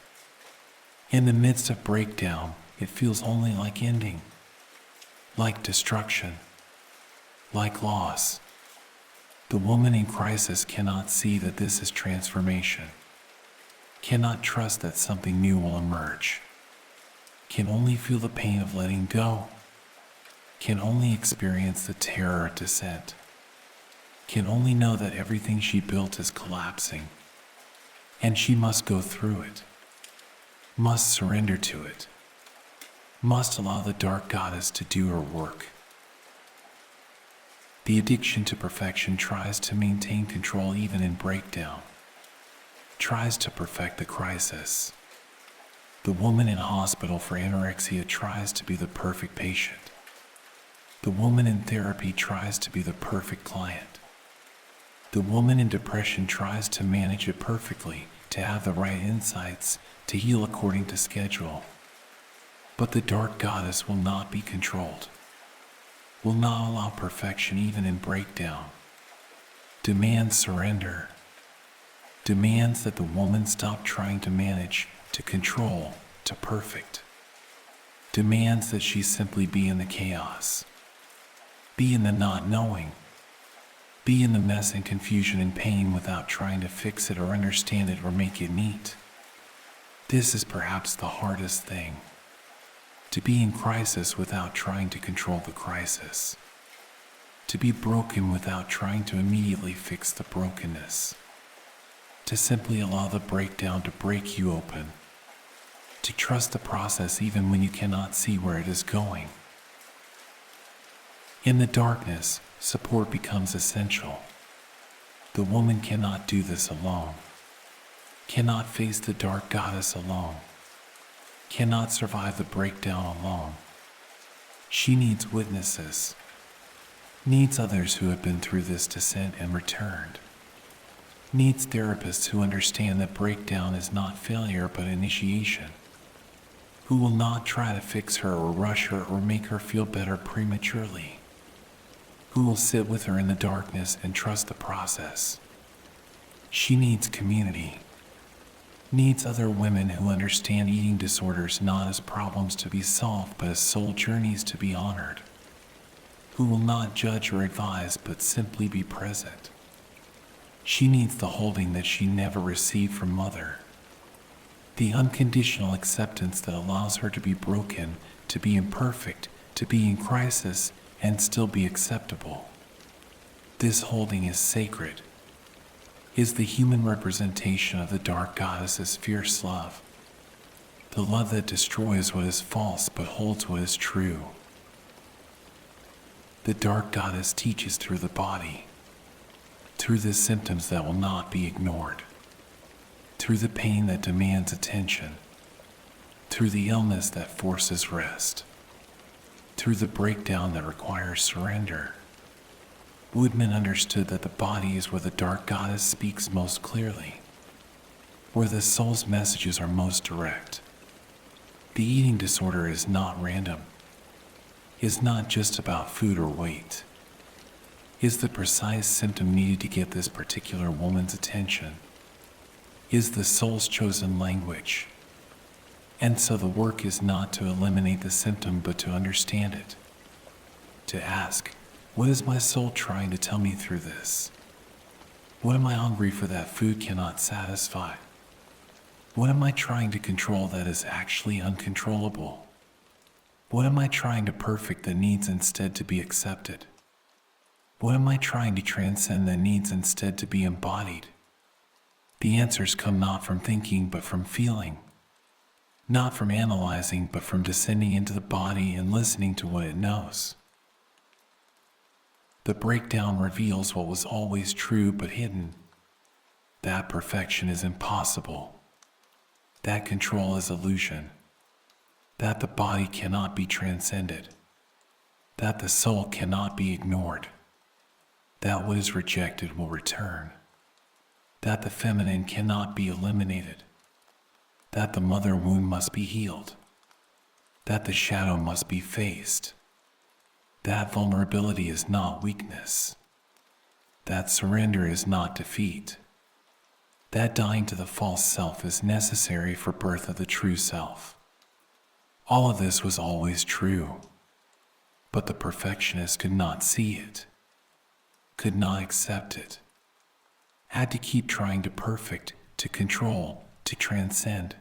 In the midst of breakdown, it feels only like ending, like destruction, like loss. The woman in crisis cannot see that this is transformation, cannot trust that something new will emerge, can only feel the pain of letting go, can only experience the terror of descent, can only know that everything she built is collapsing, and she must go through it, must surrender to it, must allow the dark goddess to do her work. The addiction to perfection tries to maintain control even in breakdown, tries to perfect the crisis. The woman in hospital for anorexia tries to be the perfect patient. The woman in therapy tries to be the perfect client. The woman in depression tries to manage it perfectly, to have the right insights, to heal according to schedule. But the dark goddess will not be controlled, will not allow perfection even in breakdown. Demands surrender, demands that the woman stop trying to manage, to control, to perfect. Demands that she simply be in the chaos, be in the not knowing, be in the mess and confusion and pain without trying to fix it or understand it or make it neat. This is perhaps the hardest thing. To be in crisis without trying to control the crisis. To be broken without trying to immediately fix the brokenness. To simply allow the breakdown to break you open. To trust the process even when you cannot see where it is going. In the darkness, support becomes essential. The woman cannot do this alone. Cannot face the dark goddess alone. Cannot survive the breakdown alone. She needs witnesses, needs others who have been through this descent and returned, needs therapists who understand that breakdown is not failure but initiation, who will not try to fix her or rush her or make her feel better prematurely, who will sit with her in the darkness and trust the process. She needs community. Needs other women who understand eating disorders not as problems to be solved but as soul journeys to be honored, who will not judge or advise but simply be present. She needs the holding that she never received from mother, the unconditional acceptance that allows her to be broken, to be imperfect, to be in crisis, and still be acceptable. This holding is sacred, is the human representation of the dark goddess's fierce love, the love that destroys what is false but holds what is true. The dark goddess teaches through the body, through the symptoms that will not be ignored, through the pain that demands attention, through the illness that forces rest, through the breakdown that requires surrender. Woodman understood that the body is where the dark goddess speaks most clearly, where the soul's messages are most direct. The eating disorder is not random, is not just about food or weight, is the precise symptom needed to get this particular woman's attention, is the soul's chosen language. And so the work is not to eliminate the symptom, but to understand it. To ask, what is my soul trying to tell me through this? What am I hungry for that food cannot satisfy? What am I trying to control that is actually uncontrollable? What am I trying to perfect that needs instead to be accepted? What am I trying to transcend that needs instead to be embodied? The answers come not from thinking, but from feeling. Not from analyzing, but from descending into the body and listening to what it knows. The breakdown reveals what was always true but hidden. That perfection is impossible. That control is illusion. That the body cannot be transcended. That the soul cannot be ignored. That what is rejected will return. That the feminine cannot be eliminated. That the mother wound must be healed. That the shadow must be faced. That vulnerability is not weakness. That surrender is not defeat. That dying to the false self is necessary for birth of the true self. All of this was always true, but the perfectionist could not see it, could not accept it, had to keep trying to perfect, to control, to transcend,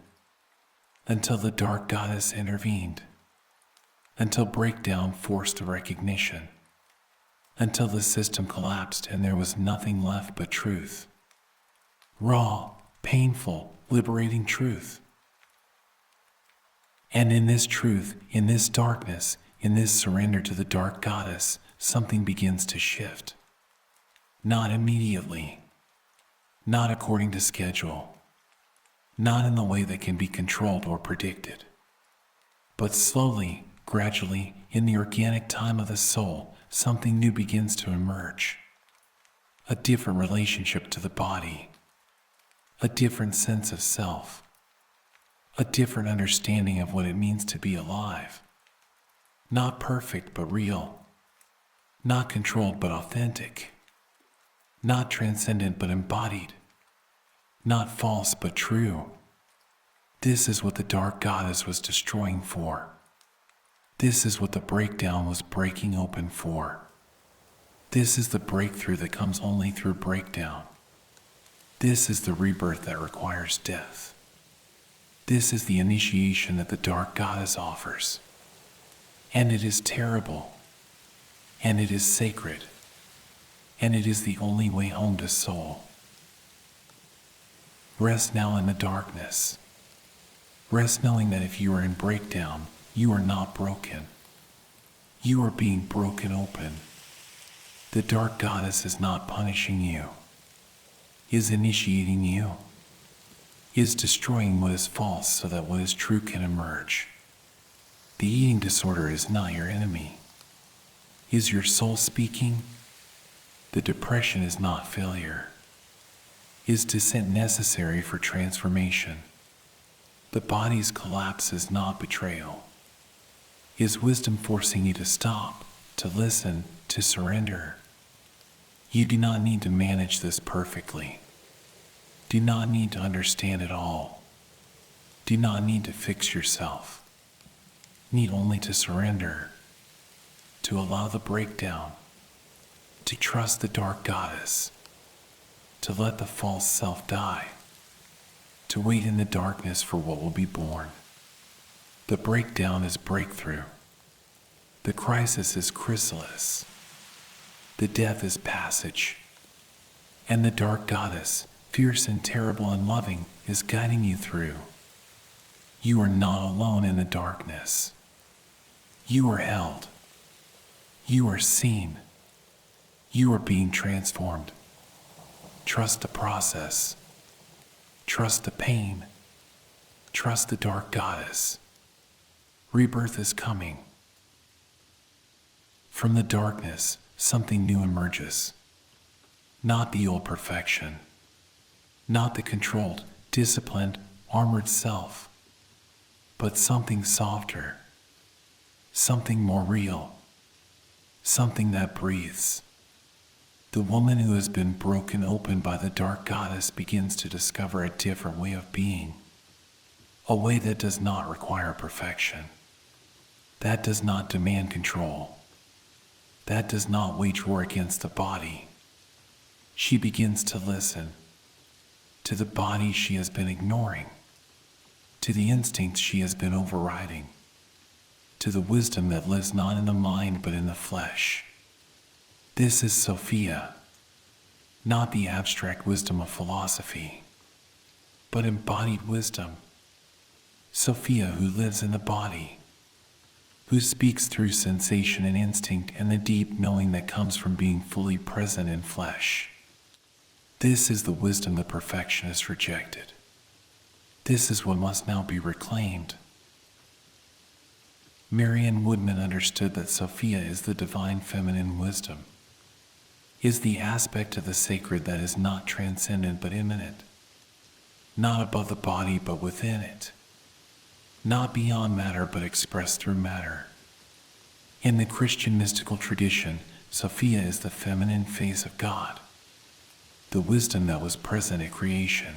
until the dark goddess intervened, until breakdown forced a recognition, until the system collapsed and there was nothing left but truth. Raw, painful, liberating truth. And in this truth, in this darkness, in this surrender to the dark goddess, something begins to shift. Not immediately, not according to schedule, not in the way that can be controlled or predicted, but slowly, gradually, in the organic time of the soul, something new begins to emerge. A different relationship to the body, a different sense of self, a different understanding of what it means to be alive. Not perfect but real, not controlled but authentic, not transcendent but embodied, not false but true. This is what the dark goddess was destroying for. This is what the breakdown was breaking open for. This is the breakthrough that comes only through breakdown. This is the rebirth that requires death. This is the initiation that the dark goddess offers. And it is terrible. And it is sacred. And it is the only way home to soul. Rest now in the darkness. Rest knowing that if you are in breakdown, you are not broken. You are being broken open. The dark goddess is not punishing you, is initiating you, is destroying what is false so that what is true can emerge. The eating disorder is not your enemy. Is your soul speaking? The depression is not failure. Is descent necessary for transformation? The body's collapse is not betrayal. Is wisdom forcing you to stop, to listen, to surrender? You do not need to manage this perfectly. Do not need to understand it all. Do not need to fix yourself. Need only to surrender, to allow the breakdown, to trust the dark goddess, to let the false self die, to wait in the darkness for what will be born. The breakdown is breakthrough. The crisis is chrysalis. The death is passage. And the dark goddess, fierce and terrible and loving, is guiding you through. You are not alone in the darkness. You are held. You are seen. You are being transformed. Trust the process. Trust the pain. Trust the dark goddess. Rebirth is coming. From the darkness, something new emerges. Not the old perfection. Not the controlled, disciplined, armored self. but something softer, something more real, something that breathes. The woman who has been broken open by the dark goddess begins to discover a different way of being, a way that does not require perfection, that does not demand control, that does not wage war against the body. She begins to listen to the body she has been ignoring, to the instincts she has been overriding, to the wisdom that lives not in the mind but in the flesh. This is Sophia, not the abstract wisdom of philosophy, but embodied wisdom. Sophia who lives in the body, who speaks through sensation and instinct and the deep knowing that comes from being fully present in flesh. This is the wisdom the perfectionist rejected. This is what must now be reclaimed. Marion Woodman understood that Sophia is the divine feminine wisdom, is the aspect of the sacred that is not transcendent but immanent, not above the body but within it, not beyond matter but expressed through matter. In the Christian mystical tradition, Sophia is the feminine face of God, the wisdom that was present at creation,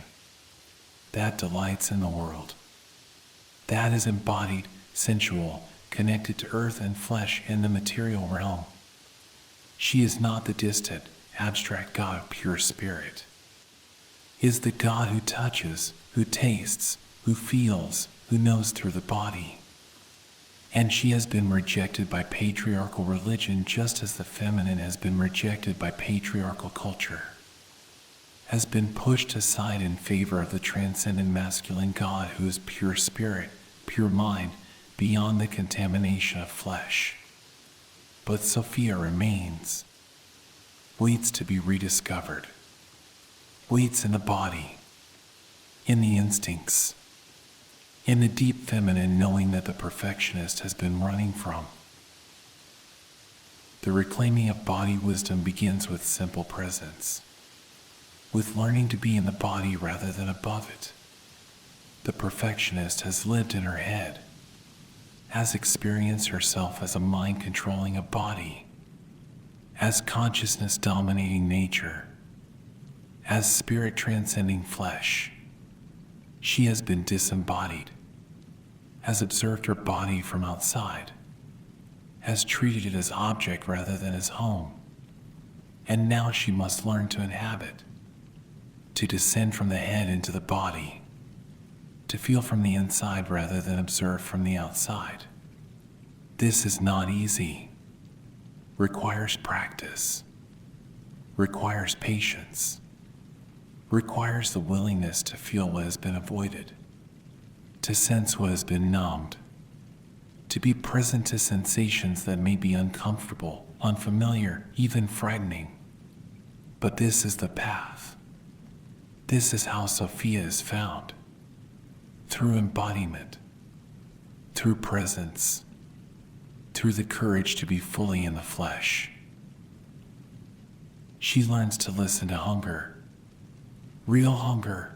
that delights in the world, that is embodied, sensual, connected to earth and flesh in the material realm. She is not the distant, abstract God of pure spirit. Is the God who touches, who tastes, who feels, who knows through the body. And she has been rejected by patriarchal religion just as the feminine has been rejected by patriarchal culture, has been pushed aside in favor of the transcendent masculine God who is pure spirit, pure mind, beyond the contamination of flesh. But Sophia remains, waits to be rediscovered, waits in the body, in the instincts, in the deep feminine knowing that the perfectionist has been running from. The reclaiming of body wisdom begins with simple presence, with learning to be in the body rather than above it. The perfectionist has lived in her head, has experienced herself as a mind controlling a body, as consciousness dominating nature, as spirit transcending flesh. She has been disembodied, has observed her body from outside, has treated it as object rather than as home, and now she must learn to inhabit, to descend from the head into the body, to feel from the inside rather than observe from the outside. This is not easy, requires practice, requires patience, requires the willingness to feel what has been avoided, to sense what has been numbed, to be present to sensations that may be uncomfortable, unfamiliar, even frightening. But this is the path. This is how Sophia is found. Through embodiment, through presence, through the courage to be fully in the flesh. She learns to listen to hunger, real hunger,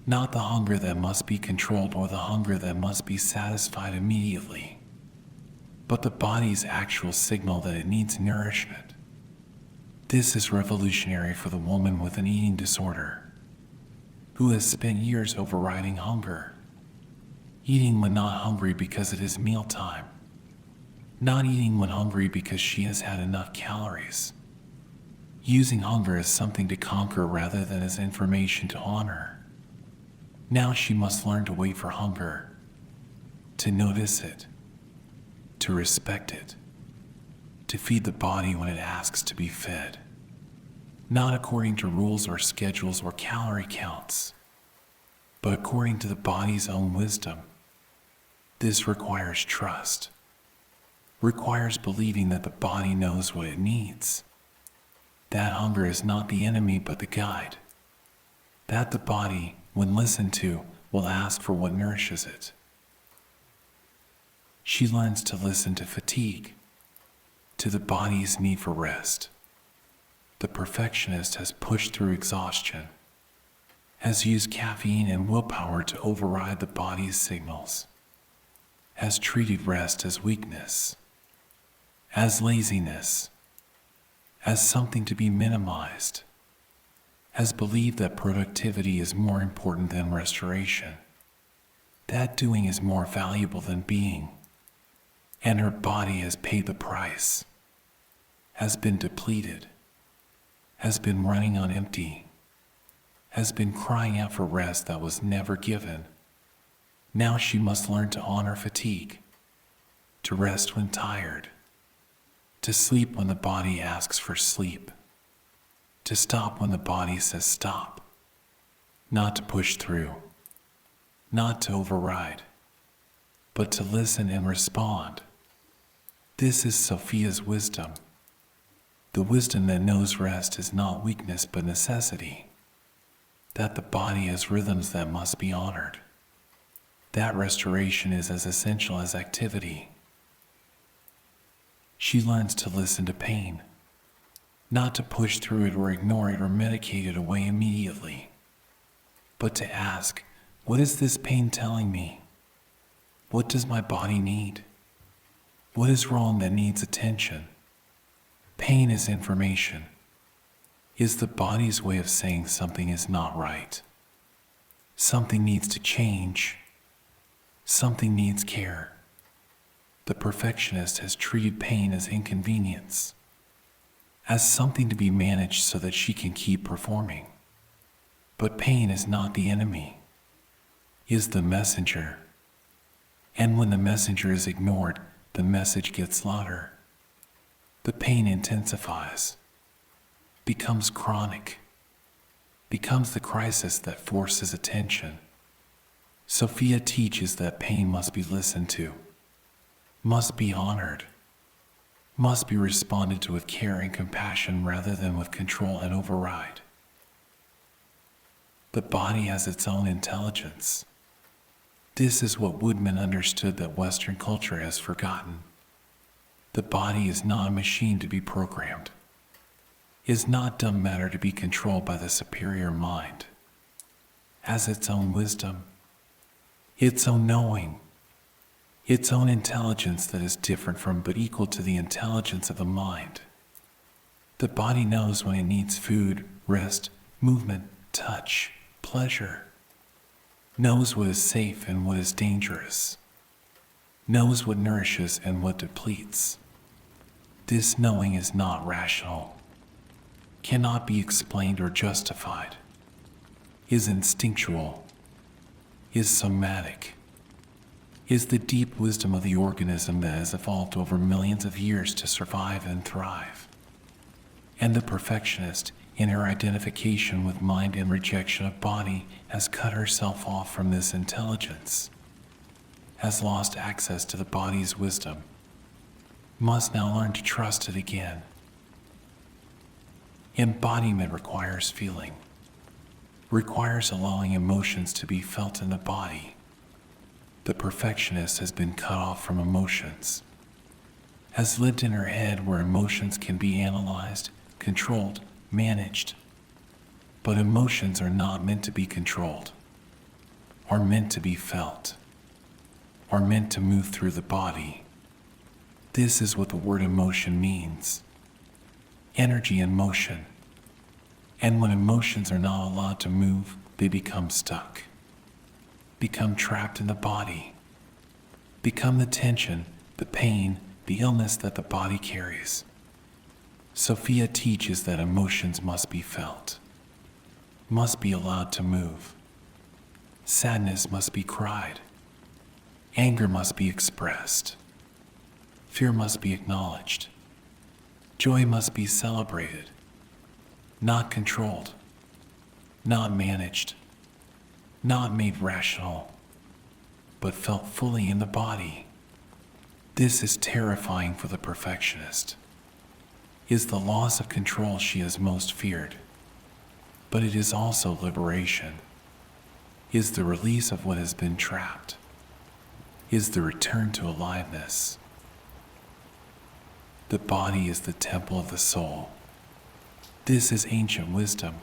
not the hunger that must be controlled or the hunger that must be satisfied immediately, but the body's actual signal that it needs nourishment. This is revolutionary for the woman with an eating disorder, who has spent years overriding hunger, eating when not hungry because it is mealtime, not eating when hungry because she has had enough calories, using hunger as something to conquer rather than as information to honor. Now she must learn to wait for hunger, to notice it, to respect it, to feed the body when it asks to be fed, not according to rules or schedules or calorie counts, but according to the body's own wisdom. This requires trust, requires believing that the body knows what it needs, that hunger is not the enemy but the guide, that the body, when listened to, will ask for what nourishes it. She learns to listen to fatigue, to the body's need for rest. The perfectionist has pushed through exhaustion, has used caffeine and willpower to override the body's signals. has treated rest as weakness, as laziness, as something to be minimized, has believed that productivity is more important than restoration, that doing is more valuable than being, and her body has paid the price, has been depleted, has been running on empty, has been crying out for rest that was never given. Now she must learn to honor fatigue, to rest when tired, to sleep when the body asks for sleep, to stop when the body says stop, not to push through, not to override, but to listen and respond. This is Sophia's wisdom, the wisdom that knows rest is not weakness but necessity, that the body has rhythms that must be honored, that restoration is as essential as activity. She learns to listen to pain, not to push through it or ignore it or medicate it away immediately, but to ask, what is this pain telling me? What does my body need? What is wrong that needs attention? Pain is information, is the body's way of saying something is not right. Something needs to change. Something needs care. The perfectionist has treated pain as inconvenience, as something to be managed so that she can keep performing. But pain is not the enemy, is the messenger. And when the messenger is ignored, the message gets louder. The pain intensifies, becomes chronic, becomes the crisis that forces attention. Sophia teaches that pain must be listened to, must be honored, must be responded to with care and compassion rather than with control and override. The body has its own intelligence. This is what Woodman understood that Western culture has forgotten. The body is not a machine to be programmed, is not dumb matter to be controlled by the superior mind, has its own wisdom, its own knowing, its own intelligence that is different from but equal to the intelligence of the mind. The body knows when it needs food, rest, movement, touch, pleasure, knows what is safe and what is dangerous, knows what nourishes and what depletes. This knowing is not rational, cannot be explained or justified, is instinctual, is somatic, is the deep wisdom of the organism that has evolved over millions of years to survive and thrive. And the perfectionist, in her identification with mind and rejection of body, has cut herself off from this intelligence, has lost access to the body's wisdom, must now learn to trust it again. Embodiment requires feeling, requires allowing emotions to be felt in the body. The perfectionist has been cut off from emotions, has lived in her head where emotions can be analyzed, controlled, managed. But emotions are not meant to be controlled, are meant to be felt, are meant to move through the body. This is what the word emotion means. Energy in motion. And when emotions are not allowed to move, they become stuck, become trapped in the body, become the tension, the pain, the illness that the body carries. Sophia teaches that emotions must be felt, must be allowed to move. Sadness must be cried. Anger must be expressed. Fear must be acknowledged. Joy must be celebrated, not controlled, not managed, not made rational, but felt fully in the body. This is terrifying for the perfectionist. Is the loss of control she has most feared, but it is also liberation, is the release of what has been trapped, is the return to aliveness. The body is the temple of the soul. This is ancient wisdom,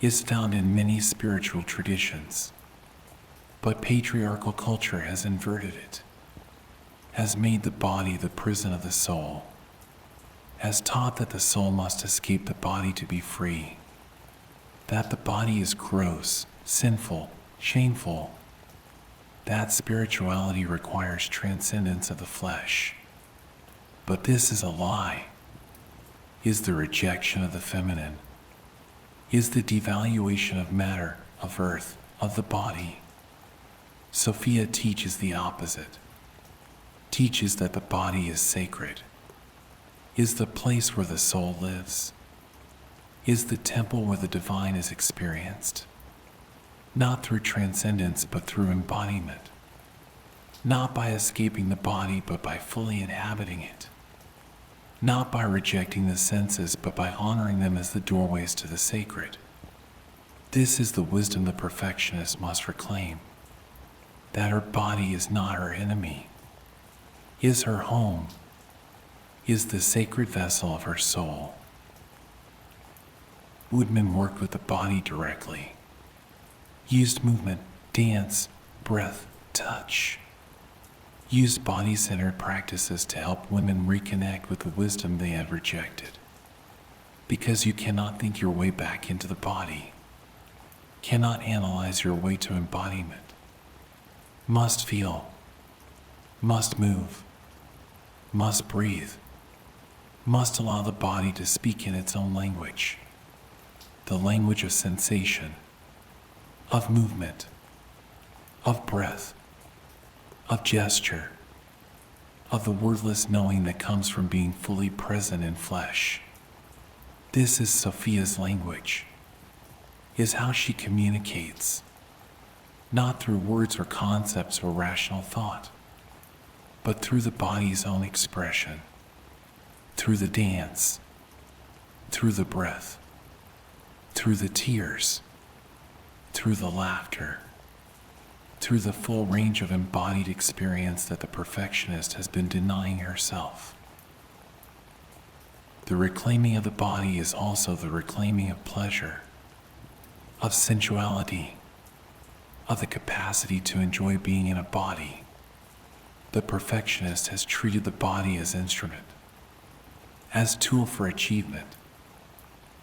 is found in many spiritual traditions, but patriarchal culture has inverted it. has made the body the prison of the soul, has taught that the soul must escape the body to be free, that the body is gross, sinful, shameful, that spirituality requires transcendence of the flesh. But this is a lie, is the rejection of the feminine, is the devaluation of matter, of earth, of the body. Sophia teaches the opposite, teaches that the body is sacred, is the place where the soul lives, is the temple where the divine is experienced, not through transcendence but through embodiment, not by escaping the body but by fully inhabiting it, not by rejecting the senses but by honoring them as the doorways to the sacred. This is the wisdom the perfectionist must reclaim, that her body is not her enemy, is her home, is the sacred vessel of her soul. Woodman worked with the body directly, used movement, dance, breath, touch, used body-centered practices to help women reconnect with the wisdom they had rejected. Because you cannot think your way back into the body, cannot analyze your way to embodiment, must feel, must move, must breathe, must allow the body to speak in its own language, the language of sensation, of movement, of breath, of gesture, of the wordless knowing that comes from being fully present in flesh. This is Sophia's language, is how she communicates, not through words or concepts or rational thought, but through the body's own expression, through the dance, through the breath, through the tears, through the laughter, through the full range of embodied experience that the perfectionist has been denying herself. The reclaiming of the body is also the reclaiming of pleasure, of sensuality, of the capacity to enjoy being in a body. The perfectionist has treated the body as instrument, as tool for achievement,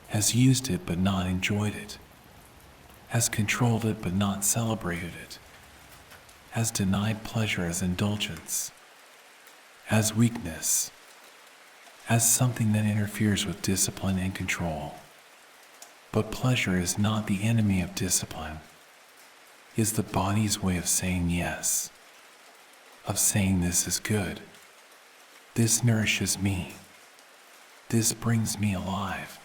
has used it but not enjoyed it, has controlled it but not celebrated it, has denied pleasure as indulgence, as weakness, as something that interferes with discipline and control. But pleasure is not the enemy of discipline, is the body's way of saying yes, of saying this is good, this nourishes me, this brings me alive.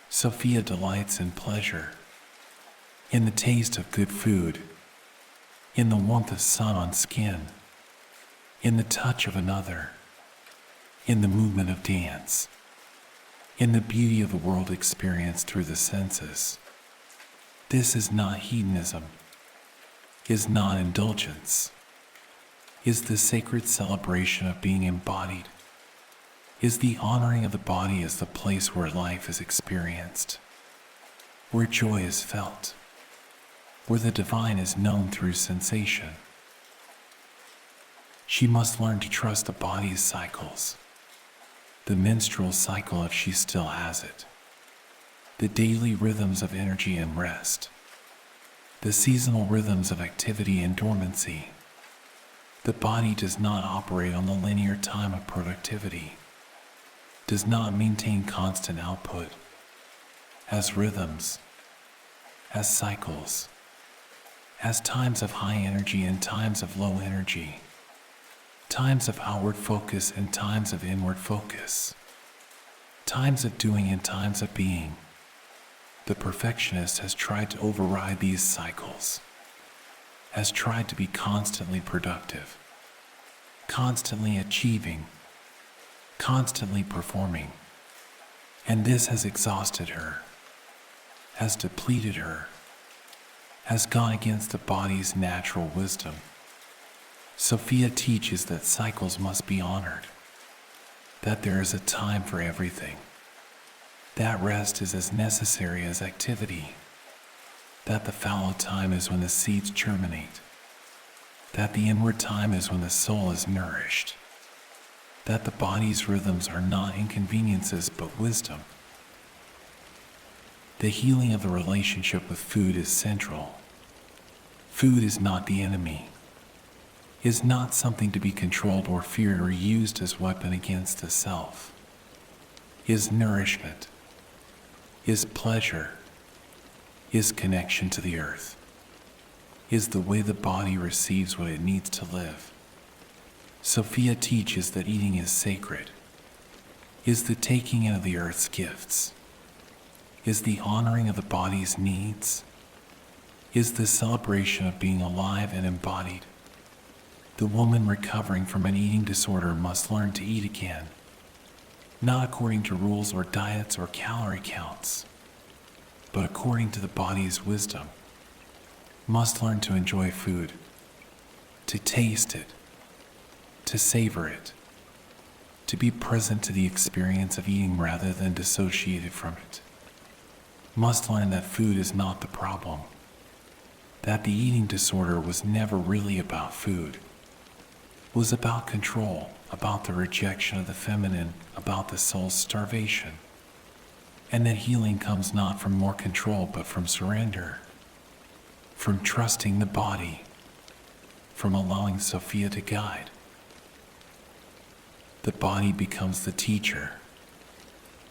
Sophia delights in pleasure, in the taste of good food, in the warmth of sun on skin, in the touch of another, in the movement of dance, in the beauty of the world experienced through the senses. This is not hedonism, is not indulgence, is the sacred celebration of being embodied, is the honoring of the body as the place where life is experienced, where joy is felt, where the divine is known through sensation. She must learn to trust the body's cycles, the menstrual cycle if she still has it, the daily rhythms of energy and rest, the seasonal rhythms of activity and dormancy. The body does not operate on the linear time of productivity, does not maintain constant output, has rhythms, has cycles, has times of high energy and times of low energy, times of outward focus and times of inward focus, times of doing and times of being. The perfectionist has tried to override these cycles, has tried to be constantly productive, constantly achieving, constantly performing, and this has exhausted her, has depleted her, has gone against the body's natural wisdom. Sophia teaches that cycles must be honored, that there is a time for everything, that rest is as necessary as activity, that the fallow time is when the seeds germinate, that the inward time is when the soul is nourished, that the body's rhythms are not inconveniences but wisdom. The healing of the relationship with food is central. Food is not the enemy, is not something to be controlled or feared or used as weapon against the self. Is nourishment, is pleasure, is connection to the earth, is the way the body receives what it needs to live. Sophia teaches that eating is sacred, is the taking in of the earth's gifts, is the honoring of the body's needs, is the celebration of being alive and embodied. The woman recovering from an eating disorder must learn to eat again, not according to rules or diets or calorie counts, but according to the body's wisdom. Must learn to enjoy food, to taste it, to savor it, to be present to the experience of eating rather than dissociated from it. Must learn that food is not the problem, that the eating disorder was never really about food, was about control, about the rejection of the feminine, about the soul's starvation, and that healing comes not from more control but from surrender, from trusting the body, from allowing Sophia to guide. The body becomes the teacher,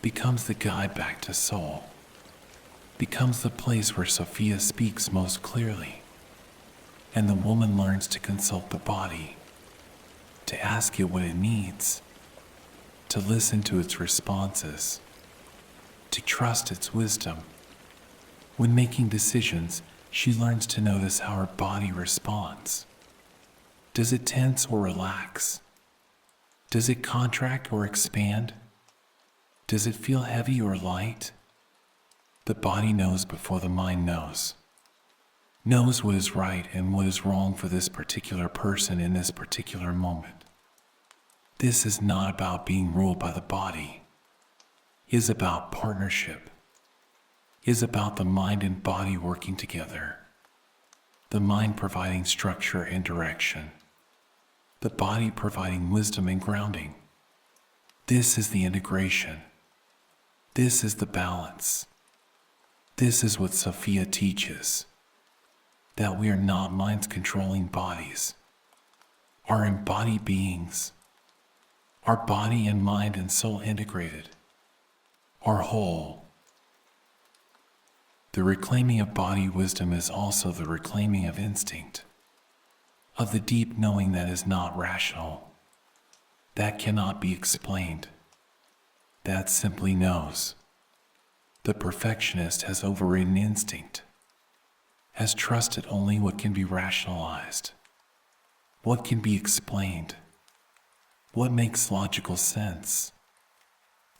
becomes the guide back to soul, becomes the place where Sophia speaks most clearly, and the woman learns to consult the body, to ask it what it needs, to listen to its responses, to trust its wisdom. When making decisions, she learns to notice how her body responds. Does it tense or relax? Does it contract or expand? Does it feel heavy or light? The body knows before the mind knows what is right and what is wrong for this particular person in this particular moment. This is not about being ruled by the body. It is about partnership. It is about the mind and body working together. The mind providing structure and direction. The body providing wisdom and grounding. This is the integration. This is the balance. This is what Sophia teaches, that we are not minds controlling bodies, are embodied beings, are body and mind and soul integrated, are whole. The reclaiming of body wisdom is also the reclaiming of instinct, of the deep knowing that is not rational, that cannot be explained, that simply knows. The perfectionist has overridden instinct, has trusted only what can be rationalized, what can be explained, what makes logical sense.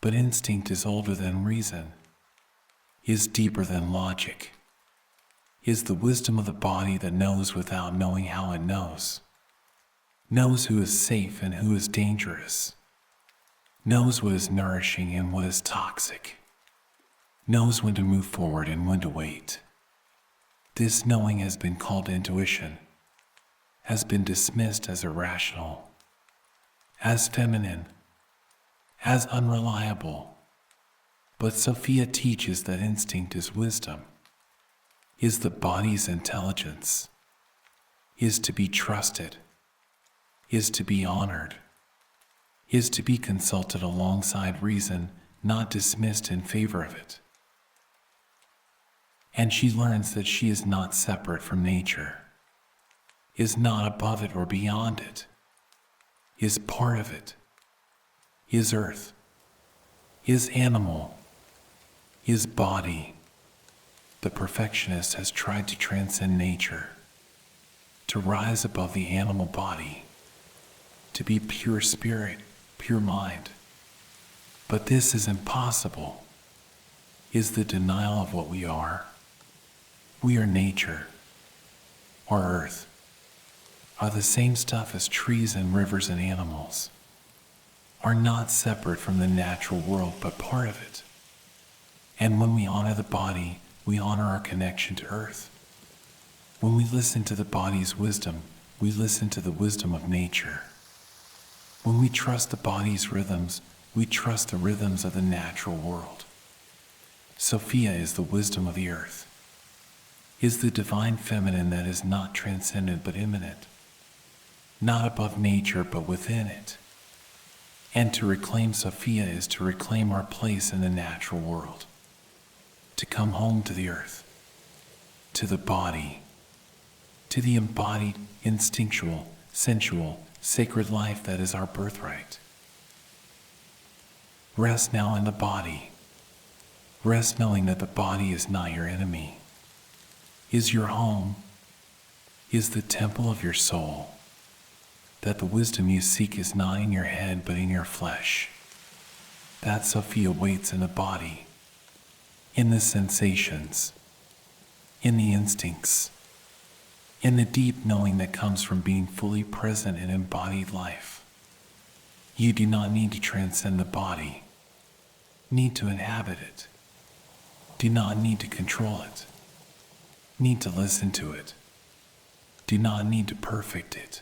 But instinct is older than reason, is deeper than logic, is the wisdom of the body that knows without knowing how it knows who is safe and who is dangerous, knows what is nourishing and what is toxic, knows when to move forward and when to wait. This knowing has been called intuition, has been dismissed as irrational, as feminine, as unreliable. But Sophia teaches that instinct is wisdom, is the body's intelligence, is to be trusted, is to be honored, is to be consulted alongside reason, not dismissed in favor of it. And she learns that she is not separate from nature, is not above it or beyond it, is part of it, is earth, is animal, is body. The perfectionist has tried to transcend nature, to rise above the animal body, to be pure spirit, pure mind. But this is impossible, is the denial of what we are. We are nature, our earth, are the same stuff as trees and rivers and animals, are not separate from the natural world but part of it. And when we honor the body, we honor our connection to earth. When we listen to the body's wisdom, we listen to the wisdom of nature. When we trust the body's rhythms, we trust the rhythms of the natural world. Sophia is the wisdom of the earth, is the divine feminine that is not transcendent but immanent, not above nature but within it. And to reclaim Sophia is to reclaim our place in the natural world, to come home to the earth, to the body, to the embodied, instinctual, sensual, sacred life that is our birthright. Rest now in the body. Rest knowing that the body is not your enemy, is your home, is the temple of your soul, that the wisdom you seek is not in your head but in your flesh. That Sophia waits in the body, in the sensations, in the instincts, in the deep knowing that comes from being fully present in embodied life. You do not need to transcend the body, need to inhabit it, do not need to control it, need to listen to it, do not need to perfect it,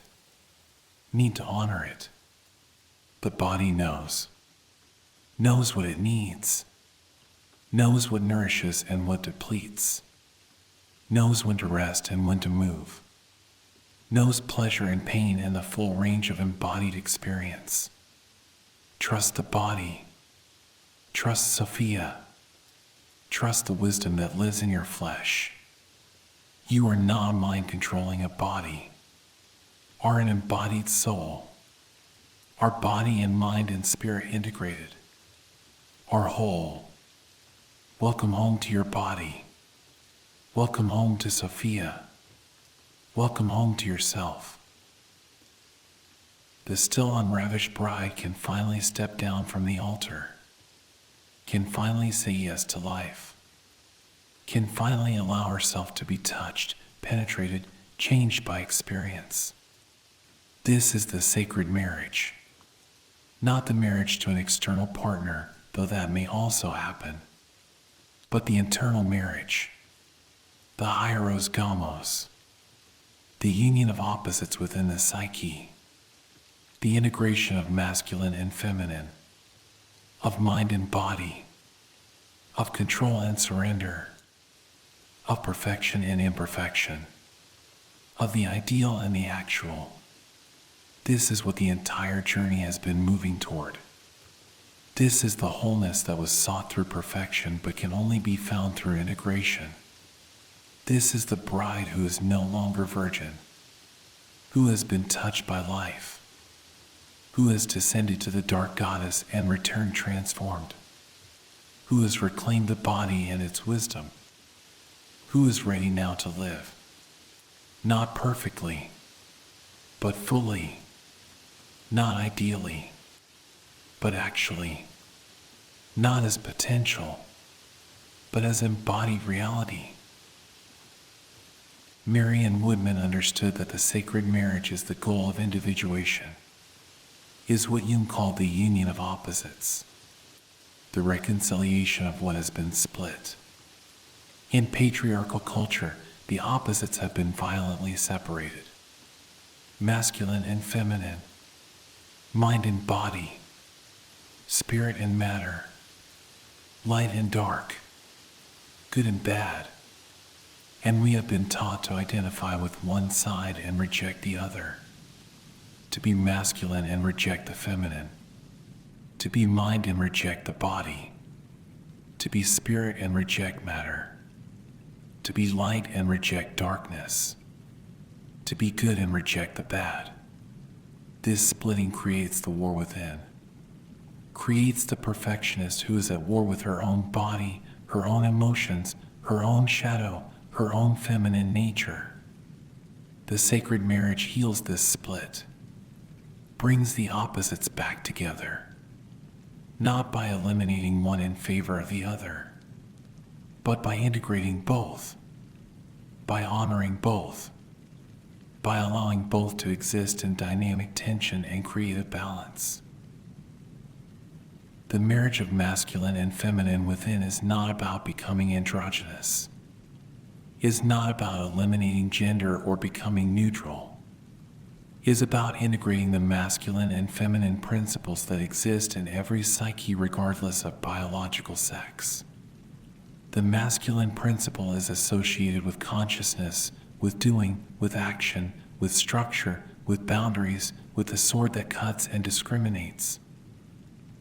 need to honor it. The body knows what it needs, knows what nourishes and what depletes, knows when to rest and when to move, knows pleasure and pain and the full range of embodied experience. Trust the body, trust Sophia, trust the wisdom that lives in your flesh. You are not mind controlling a body, are an embodied soul, our body and mind and spirit integrated, are whole. Welcome home to your body. Welcome home to Sophia. Welcome home to yourself. The still unravished bride can finally step down from the altar, can finally say yes to life, can finally allow herself to be touched, penetrated, changed by experience. This is the sacred marriage, not the marriage to an external partner, though that may also happen, but the internal marriage, the hieros gamos, the union of opposites within the psyche, the integration of masculine and feminine, of mind and body, of control and surrender, of perfection and imperfection, of the ideal and the actual. This is what the entire journey has been moving toward. This is the wholeness that was sought through perfection but can only be found through integration. This is the bride who is no longer virgin, who has been touched by life, who has descended to the dark goddess and returned transformed, who has reclaimed the body and its wisdom, who is ready now to live, not perfectly, but fully, not ideally, but actually, not as potential, but as embodied reality. Marion Woodman understood that the sacred marriage is the goal of individuation, is what Jung called the union of opposites, the reconciliation of what has been split. In patriarchal culture, the opposites have been violently separated. Masculine and feminine, mind and body, spirit and matter, light and dark, good and bad. And we have been taught to identify with one side and reject the other, to be masculine and reject the feminine, to be mind and reject the body, to be spirit and reject matter, to be light and reject darkness, to be good and reject the bad. This splitting creates the war within, creates the perfectionist who is at war with her own body, her own emotions, her own shadow, her own feminine nature. The sacred marriage heals this split, brings the opposites back together, not by eliminating one in favor of the other, but by integrating both, by honoring both, by allowing both to exist in dynamic tension and creative balance. The marriage of masculine and feminine within is not about becoming androgynous, is not about eliminating gender or becoming neutral. is about integrating the masculine and feminine principles that exist in every psyche regardless of biological sex. The masculine principle is associated with consciousness, with doing, with action, with structure, with boundaries, with a sword that cuts and discriminates.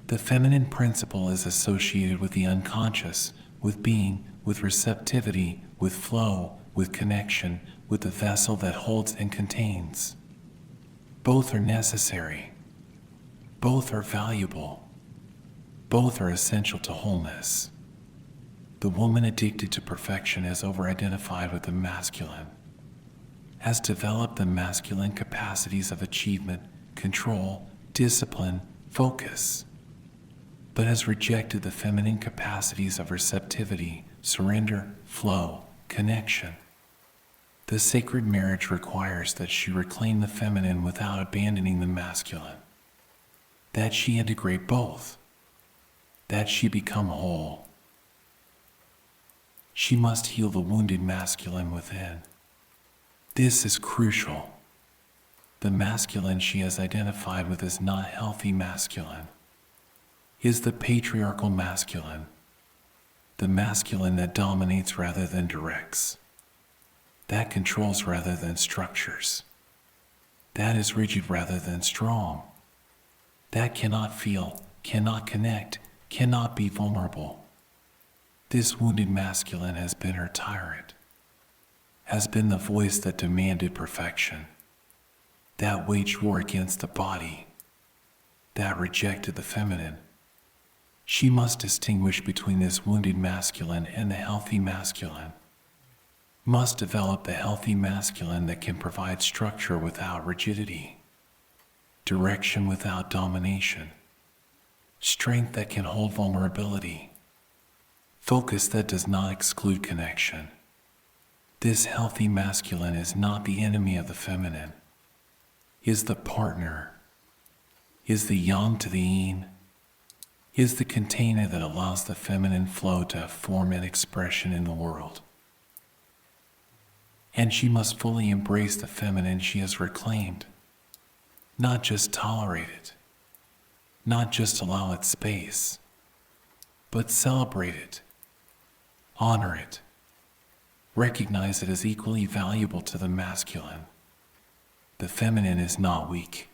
The feminine principle is associated with the unconscious, with being, with receptivity, with flow, with connection, with the vessel that holds and contains. Both are necessary. Both are valuable. Both are essential to wholeness. The woman addicted to perfection has over-identified with the masculine, has developed the masculine capacities of achievement, control, discipline, focus, but has rejected the feminine capacities of receptivity, surrender, flow, connection. The sacred marriage requires that she reclaim the feminine without abandoning the masculine, that she integrate both, that she become whole. She must heal the wounded masculine within. This is crucial. The masculine she has identified with is not healthy masculine, is the patriarchal masculine, the masculine that dominates rather than directs, that controls rather than structures, that is rigid rather than strong, that cannot feel, cannot connect, cannot be vulnerable. This wounded masculine has been her tyrant, has been the voice that demanded perfection, that waged war against the body, that rejected the feminine. She must distinguish between this wounded masculine and the healthy masculine, must develop the healthy masculine that can provide structure without rigidity, direction without domination, strength that can hold vulnerability, focus that does not exclude connection. This healthy masculine is not the enemy of the feminine, is the partner, is the yang to the yin, is the container that allows the feminine flow to have form and expression in the world. And she must fully embrace the feminine she has reclaimed, not just tolerate it, not just allow it space, but celebrate it, honor it, recognize it as equally valuable to the masculine. The feminine is not weak,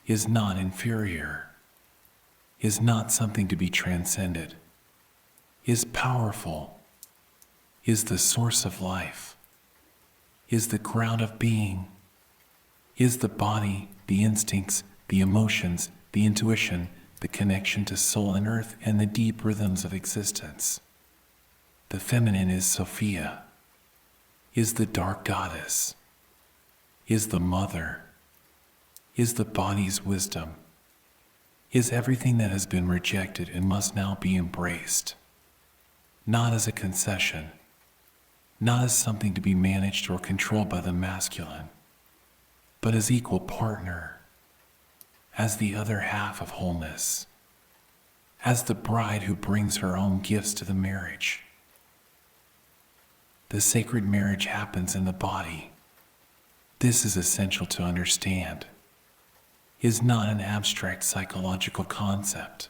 is not inferior, is not something to be transcended, is powerful, is the source of life, is the ground of being, is the body, the instincts, the emotions, the intuition, the connection to soul and earth, and the deep rhythms of existence. The feminine is Sophia, is the dark goddess, is the mother, is the body's wisdom, is everything that has been rejected and must now be embraced, not as a concession, not as something to be managed or controlled by the masculine, but as equal partner, as the other half of wholeness, as the bride who brings her own gifts to the marriage. The sacred marriage happens in the body. This is essential to understand. Is not an abstract psychological concept.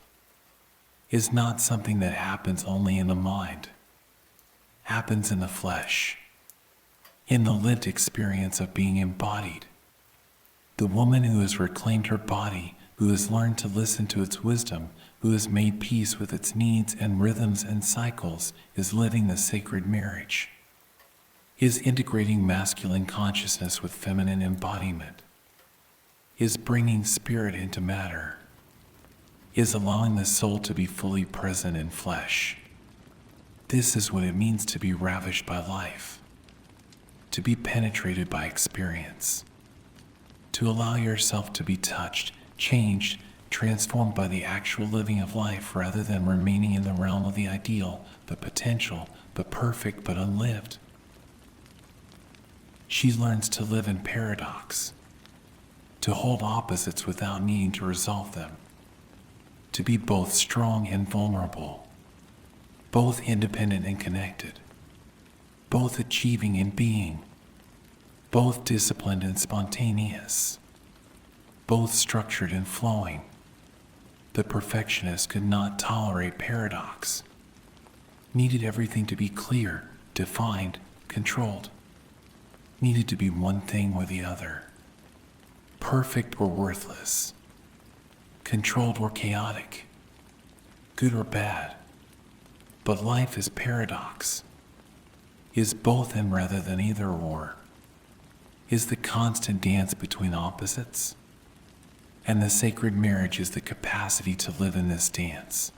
Is not something that happens only in the mind. Happens in the flesh, in the lived experience of being embodied. The woman who has reclaimed her body, who has learned to listen to its wisdom, who has made peace with its needs and rhythms and cycles, is living the sacred marriage, is integrating masculine consciousness with feminine embodiment, is bringing spirit into matter, is allowing the soul to be fully present in flesh. This is what it means to be ravished by life, to be penetrated by experience, to allow yourself to be touched, changed, transformed by the actual living of life rather than remaining in the realm of the ideal, the potential, the perfect but unlived. She learns to live in paradox, to hold opposites without needing to resolve them, to be both strong and vulnerable, both independent and connected, both achieving and being, both disciplined and spontaneous, both structured and flowing. The perfectionist could not tolerate paradox, needed everything to be clear, defined, controlled, needed to be one thing or the other. Perfect or worthless, controlled or chaotic, good or bad. But life is paradox, is both and rather than either or, is the constant dance between opposites, and the sacred marriage is the capacity to live in this dance,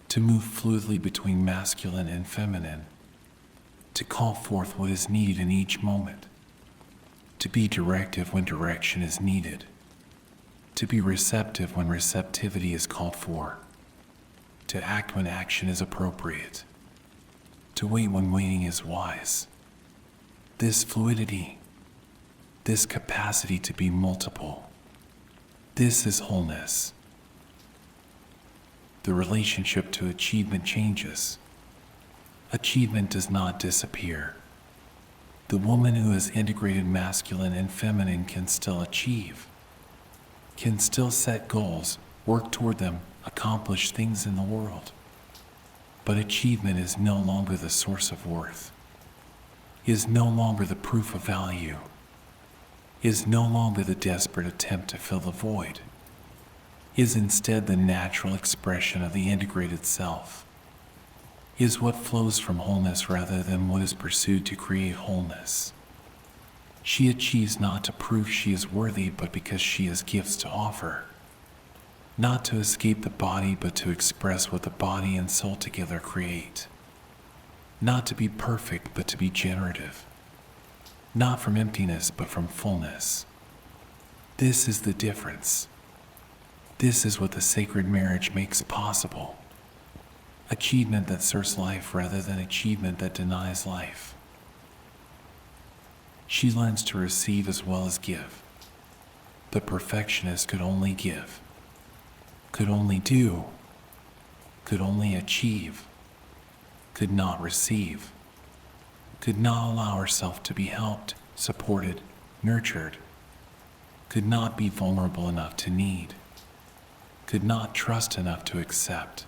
to move fluidly between masculine and feminine, to call forth what is needed in each moment, to be directive when direction is needed, to be receptive when receptivity is called for, to act when action is appropriate, to wait when waiting is wise. This fluidity, this capacity to be multiple, this is wholeness. The relationship to achievement changes. Achievement does not disappear. The woman who has integrated masculine and feminine can still achieve, can still set goals, work toward them, accomplish things in the world. But achievement is no longer the source of worth, is no longer the proof of value, is no longer the desperate attempt to fill the void, is instead the natural expression of the integrated self, is what flows from wholeness rather than what is pursued to create wholeness. She achieves not to prove she is worthy, but because she has gifts to offer. Not to escape the body, but to express what the body and soul together create. Not to be perfect, but to be generative. Not from emptiness, but from fullness. This is the difference. This is what the sacred marriage makes possible. Achievement that serves life rather than achievement that denies life. She learns to receive as well as give. The perfectionist could only give, could only do, could only achieve, could not receive, could not allow herself to be helped, supported, nurtured, could not be vulnerable enough to need, could not trust enough to accept.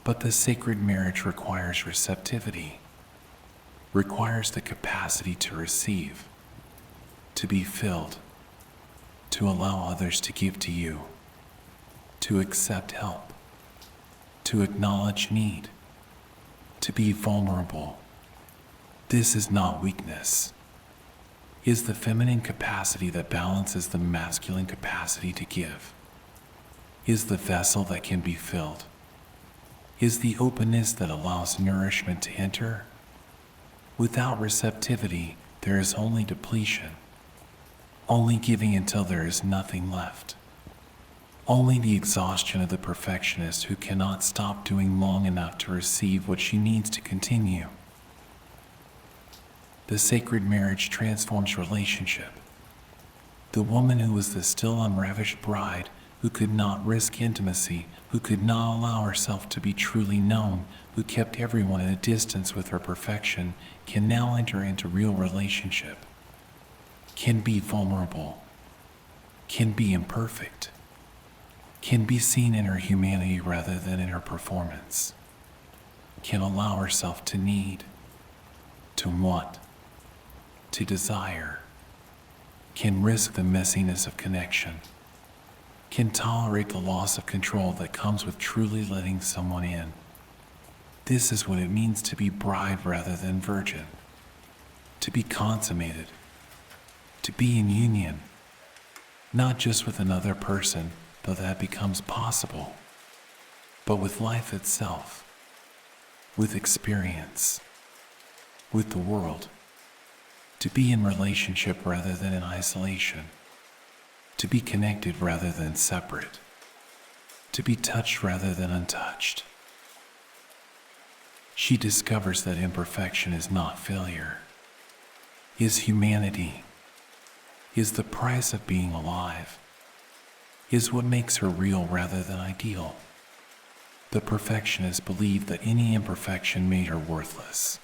But the sacred marriage requires receptivity, requires the capacity to receive, to be filled, to allow others to give to you, to accept help, to acknowledge need, to be vulnerable. This is not weakness. Is the feminine capacity that balances the masculine capacity to give. Is the vessel that can be filled. Is the openness that allows nourishment to enter. Without receptivity, there is only depletion, only giving until there is nothing left. Only the exhaustion of the perfectionist who cannot stop doing long enough to receive what she needs to continue. The sacred marriage transforms relationship. The woman who was the still unravished bride, who could not risk intimacy, who could not allow herself to be truly known, who kept everyone at a distance with her perfection, can now enter into real relationship, can be vulnerable, can be imperfect, can be seen in her humanity rather than in her performance, can allow herself to need, to want, to desire, can risk the messiness of connection, can tolerate the loss of control that comes with truly letting someone in. This is what it means to be bride rather than virgin, to be consummated, to be in union, not just with another person, though that becomes possible, but with life itself, with experience, with the world, to be in relationship rather than in isolation, to be connected rather than separate, to be touched rather than untouched. She discovers that imperfection is not failure, is humanity, is the price of being alive, is what makes her real rather than ideal. The perfectionist believed that any imperfection made her worthless,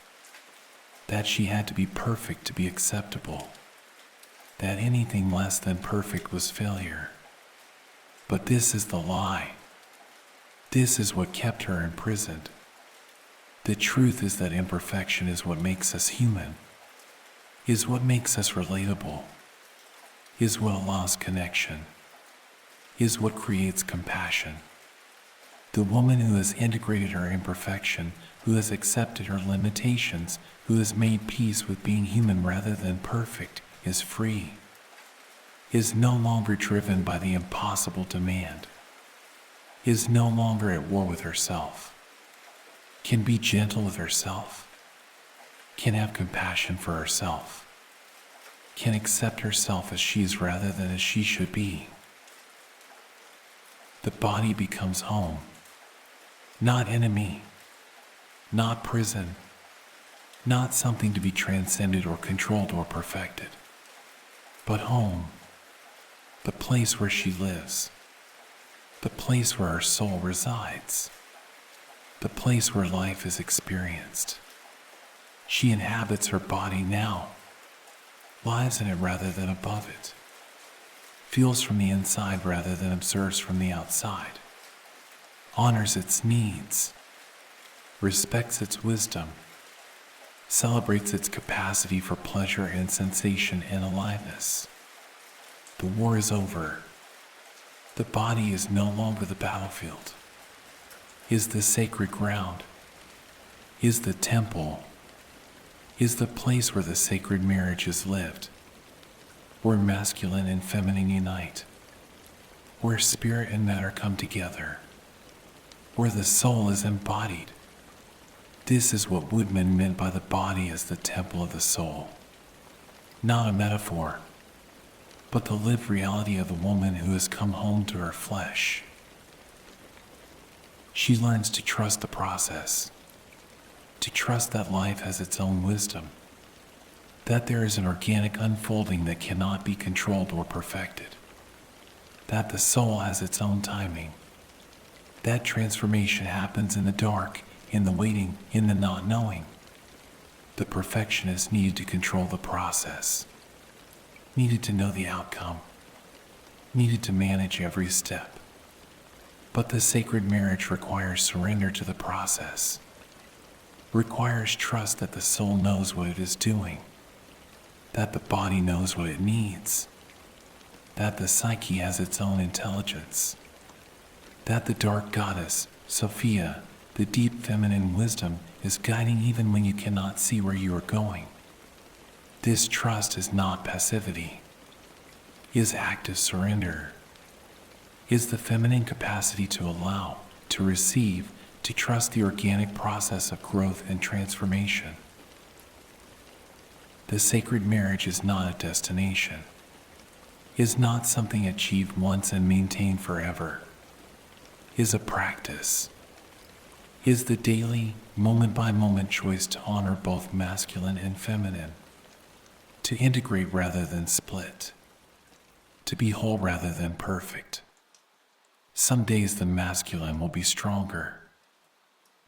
that she had to be perfect to be acceptable, that anything less than perfect was failure. But this is the lie. This is what kept her imprisoned. The truth is that imperfection is what makes us human, is what makes us relatable, is what allows connection, is what creates compassion. The woman who has integrated her imperfection, who has accepted her limitations, who has made peace with being human rather than perfect, is free, is no longer driven by the impossible demand, is no longer at war with herself, can be gentle with herself, can have compassion for herself, can accept herself as she is rather than as she should be. The body becomes home, not enemy, not prison, not something to be transcended or controlled or perfected, but home, the place where she lives, the place where her soul resides, the place where life is experienced. She inhabits her body now, lives in it rather than above it, feels from the inside rather than observes from the outside, honors its needs, respects its wisdom, celebrates its capacity for pleasure and sensation and aliveness. The war is over. The body is no longer the battlefield, is the sacred ground, is the temple, is the place where the sacred marriage is lived, where masculine and feminine unite, where spirit and matter come together, where the soul is embodied. This is what Woodman meant by the body as the temple of the soul. Not a metaphor, but the lived reality of the woman who has come home to her flesh. She learns to trust the process, to trust that life has its own wisdom, that there is an organic unfolding that cannot be controlled or perfected, that the soul has its own timing. That transformation happens in the dark, in the waiting, in the not knowing. The perfectionist needed to control the process, needed to know the outcome, needed to manage every step. But the sacred marriage requires surrender to the process, requires trust that the soul knows what it is doing, that the body knows what it needs, that the psyche has its own intelligence, that the dark goddess, Sophia, the deep feminine wisdom, is guiding even when you cannot see where you are going. This trust is not passivity, is active surrender, is the feminine capacity to allow, to receive, to trust the organic process of growth and transformation. The sacred marriage is not a destination, is not something achieved once and maintained forever, is a practice, is the daily, moment-by-moment choice to honor both masculine and feminine, to integrate rather than split, to be whole rather than perfect. Some days the masculine will be stronger,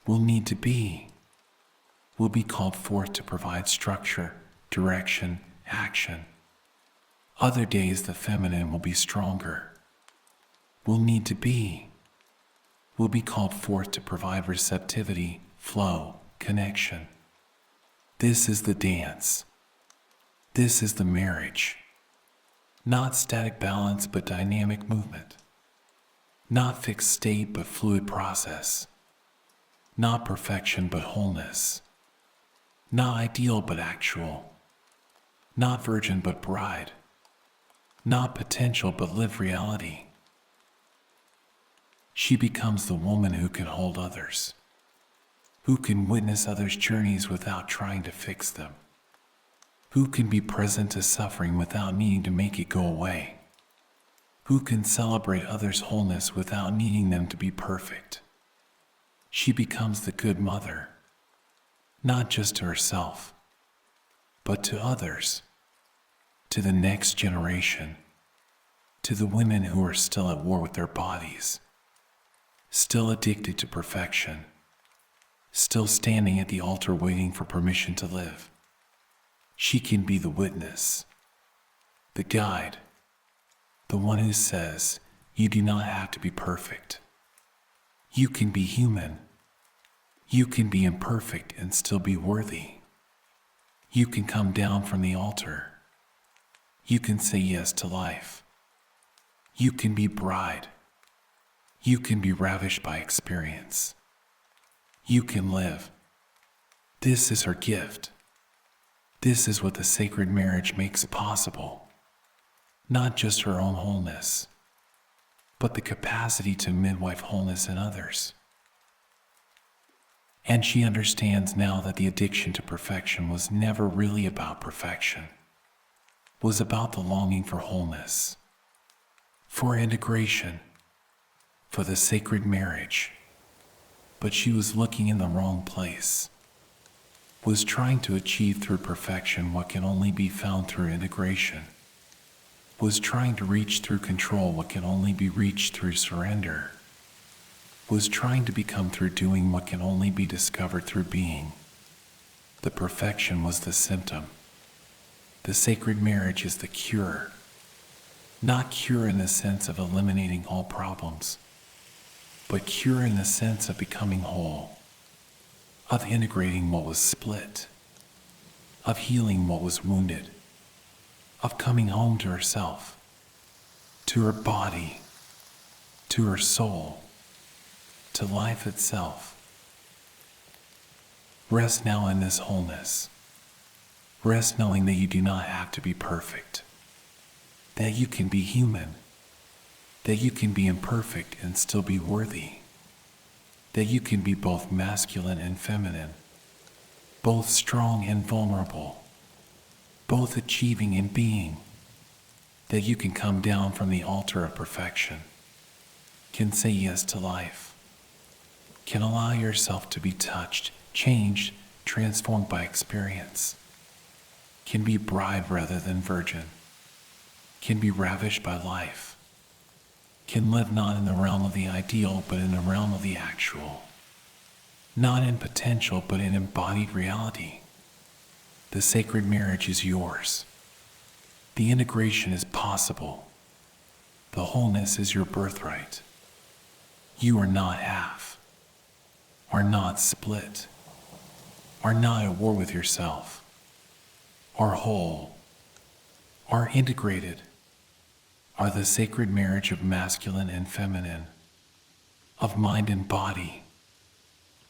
will need to be, will be called forth to provide structure, direction, action. Other days the feminine will be stronger, will need to be, will be called forth to provide receptivity, flow, connection. This is the dance. This is the marriage. Not static balance but dynamic movement. Not fixed state but fluid process. Not perfection but wholeness. Not ideal but actual. Not virgin but bride. Not potential but lived reality. She becomes the woman who can hold others, who can witness others' journeys without trying to fix them, who can be present to suffering without needing to make it go away, who can celebrate others' wholeness without needing them to be perfect. She becomes the good mother, not just to herself, but to others, to the next generation, to the women who are still at war with their bodies, still addicted to perfection, still standing at the altar waiting for permission to live. She can be the witness, the guide, the one who says, you do not have to be perfect. You can be human. You can be imperfect and still be worthy. You can come down from the altar. You can say yes to life. You can be bride. You can be ravished by experience. You can live. This is her gift. This is what the sacred marriage makes possible. Not just her own wholeness, but the capacity to midwife wholeness in others. And she understands now that the addiction to perfection was never really about perfection, was about the longing for wholeness, for integration, for the sacred marriage. But she was looking in the wrong place, was trying to achieve through perfection what can only be found through integration, was trying to reach through control what can only be reached through surrender, was trying to become through doing what can only be discovered through being. The perfection was the symptom. The sacred marriage is the cure. Not cure in the sense of eliminating all problems, but cure in the sense of becoming whole, of integrating what was split, of healing what was wounded, of coming home to herself, to her body, to her soul, to life itself. Rest now in this wholeness. Rest knowing that you do not have to be perfect, that you can be human, that you can be imperfect and still be worthy, that you can be both masculine and feminine, both strong and vulnerable, both achieving and being, that you can come down from the altar of perfection, can say yes to life, can allow yourself to be touched, changed, transformed by experience, can be bride rather than virgin, can be ravished by life, can live not in the realm of the ideal but in the realm of the actual, not in potential but in embodied reality. The sacred marriage is yours. The integration is possible. The wholeness is your birthright. You are not half, are not split, are not at war with yourself, are whole, are integrated, are the sacred marriage of masculine and feminine, of mind and body,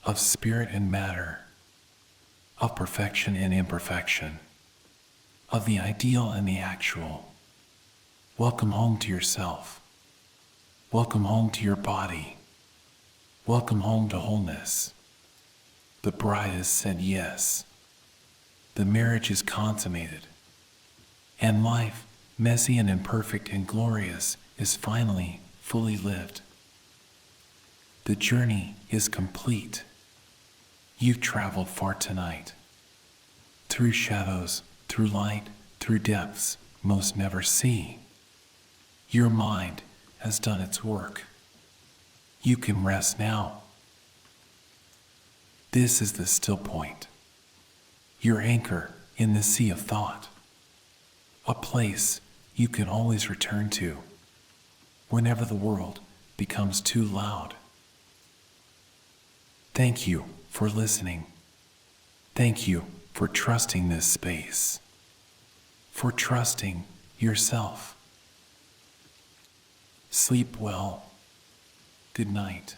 of spirit and matter, of perfection and imperfection, of the ideal and the actual. Welcome home to yourself. Welcome home to your body. Welcome home to wholeness. The bride has said yes. The marriage is consummated. And life, messy and imperfect and glorious, is finally fully lived. The journey is complete. You've traveled far tonight. Through shadows, through light, through depths most never see. Your mind has done its work. You can rest now. This is the Stillpoint, your anchor in the sea of thought, a place you can always return to whenever the world becomes too loud. Thank you for listening. Thank you for trusting this space, for trusting yourself. Sleep well. Good night.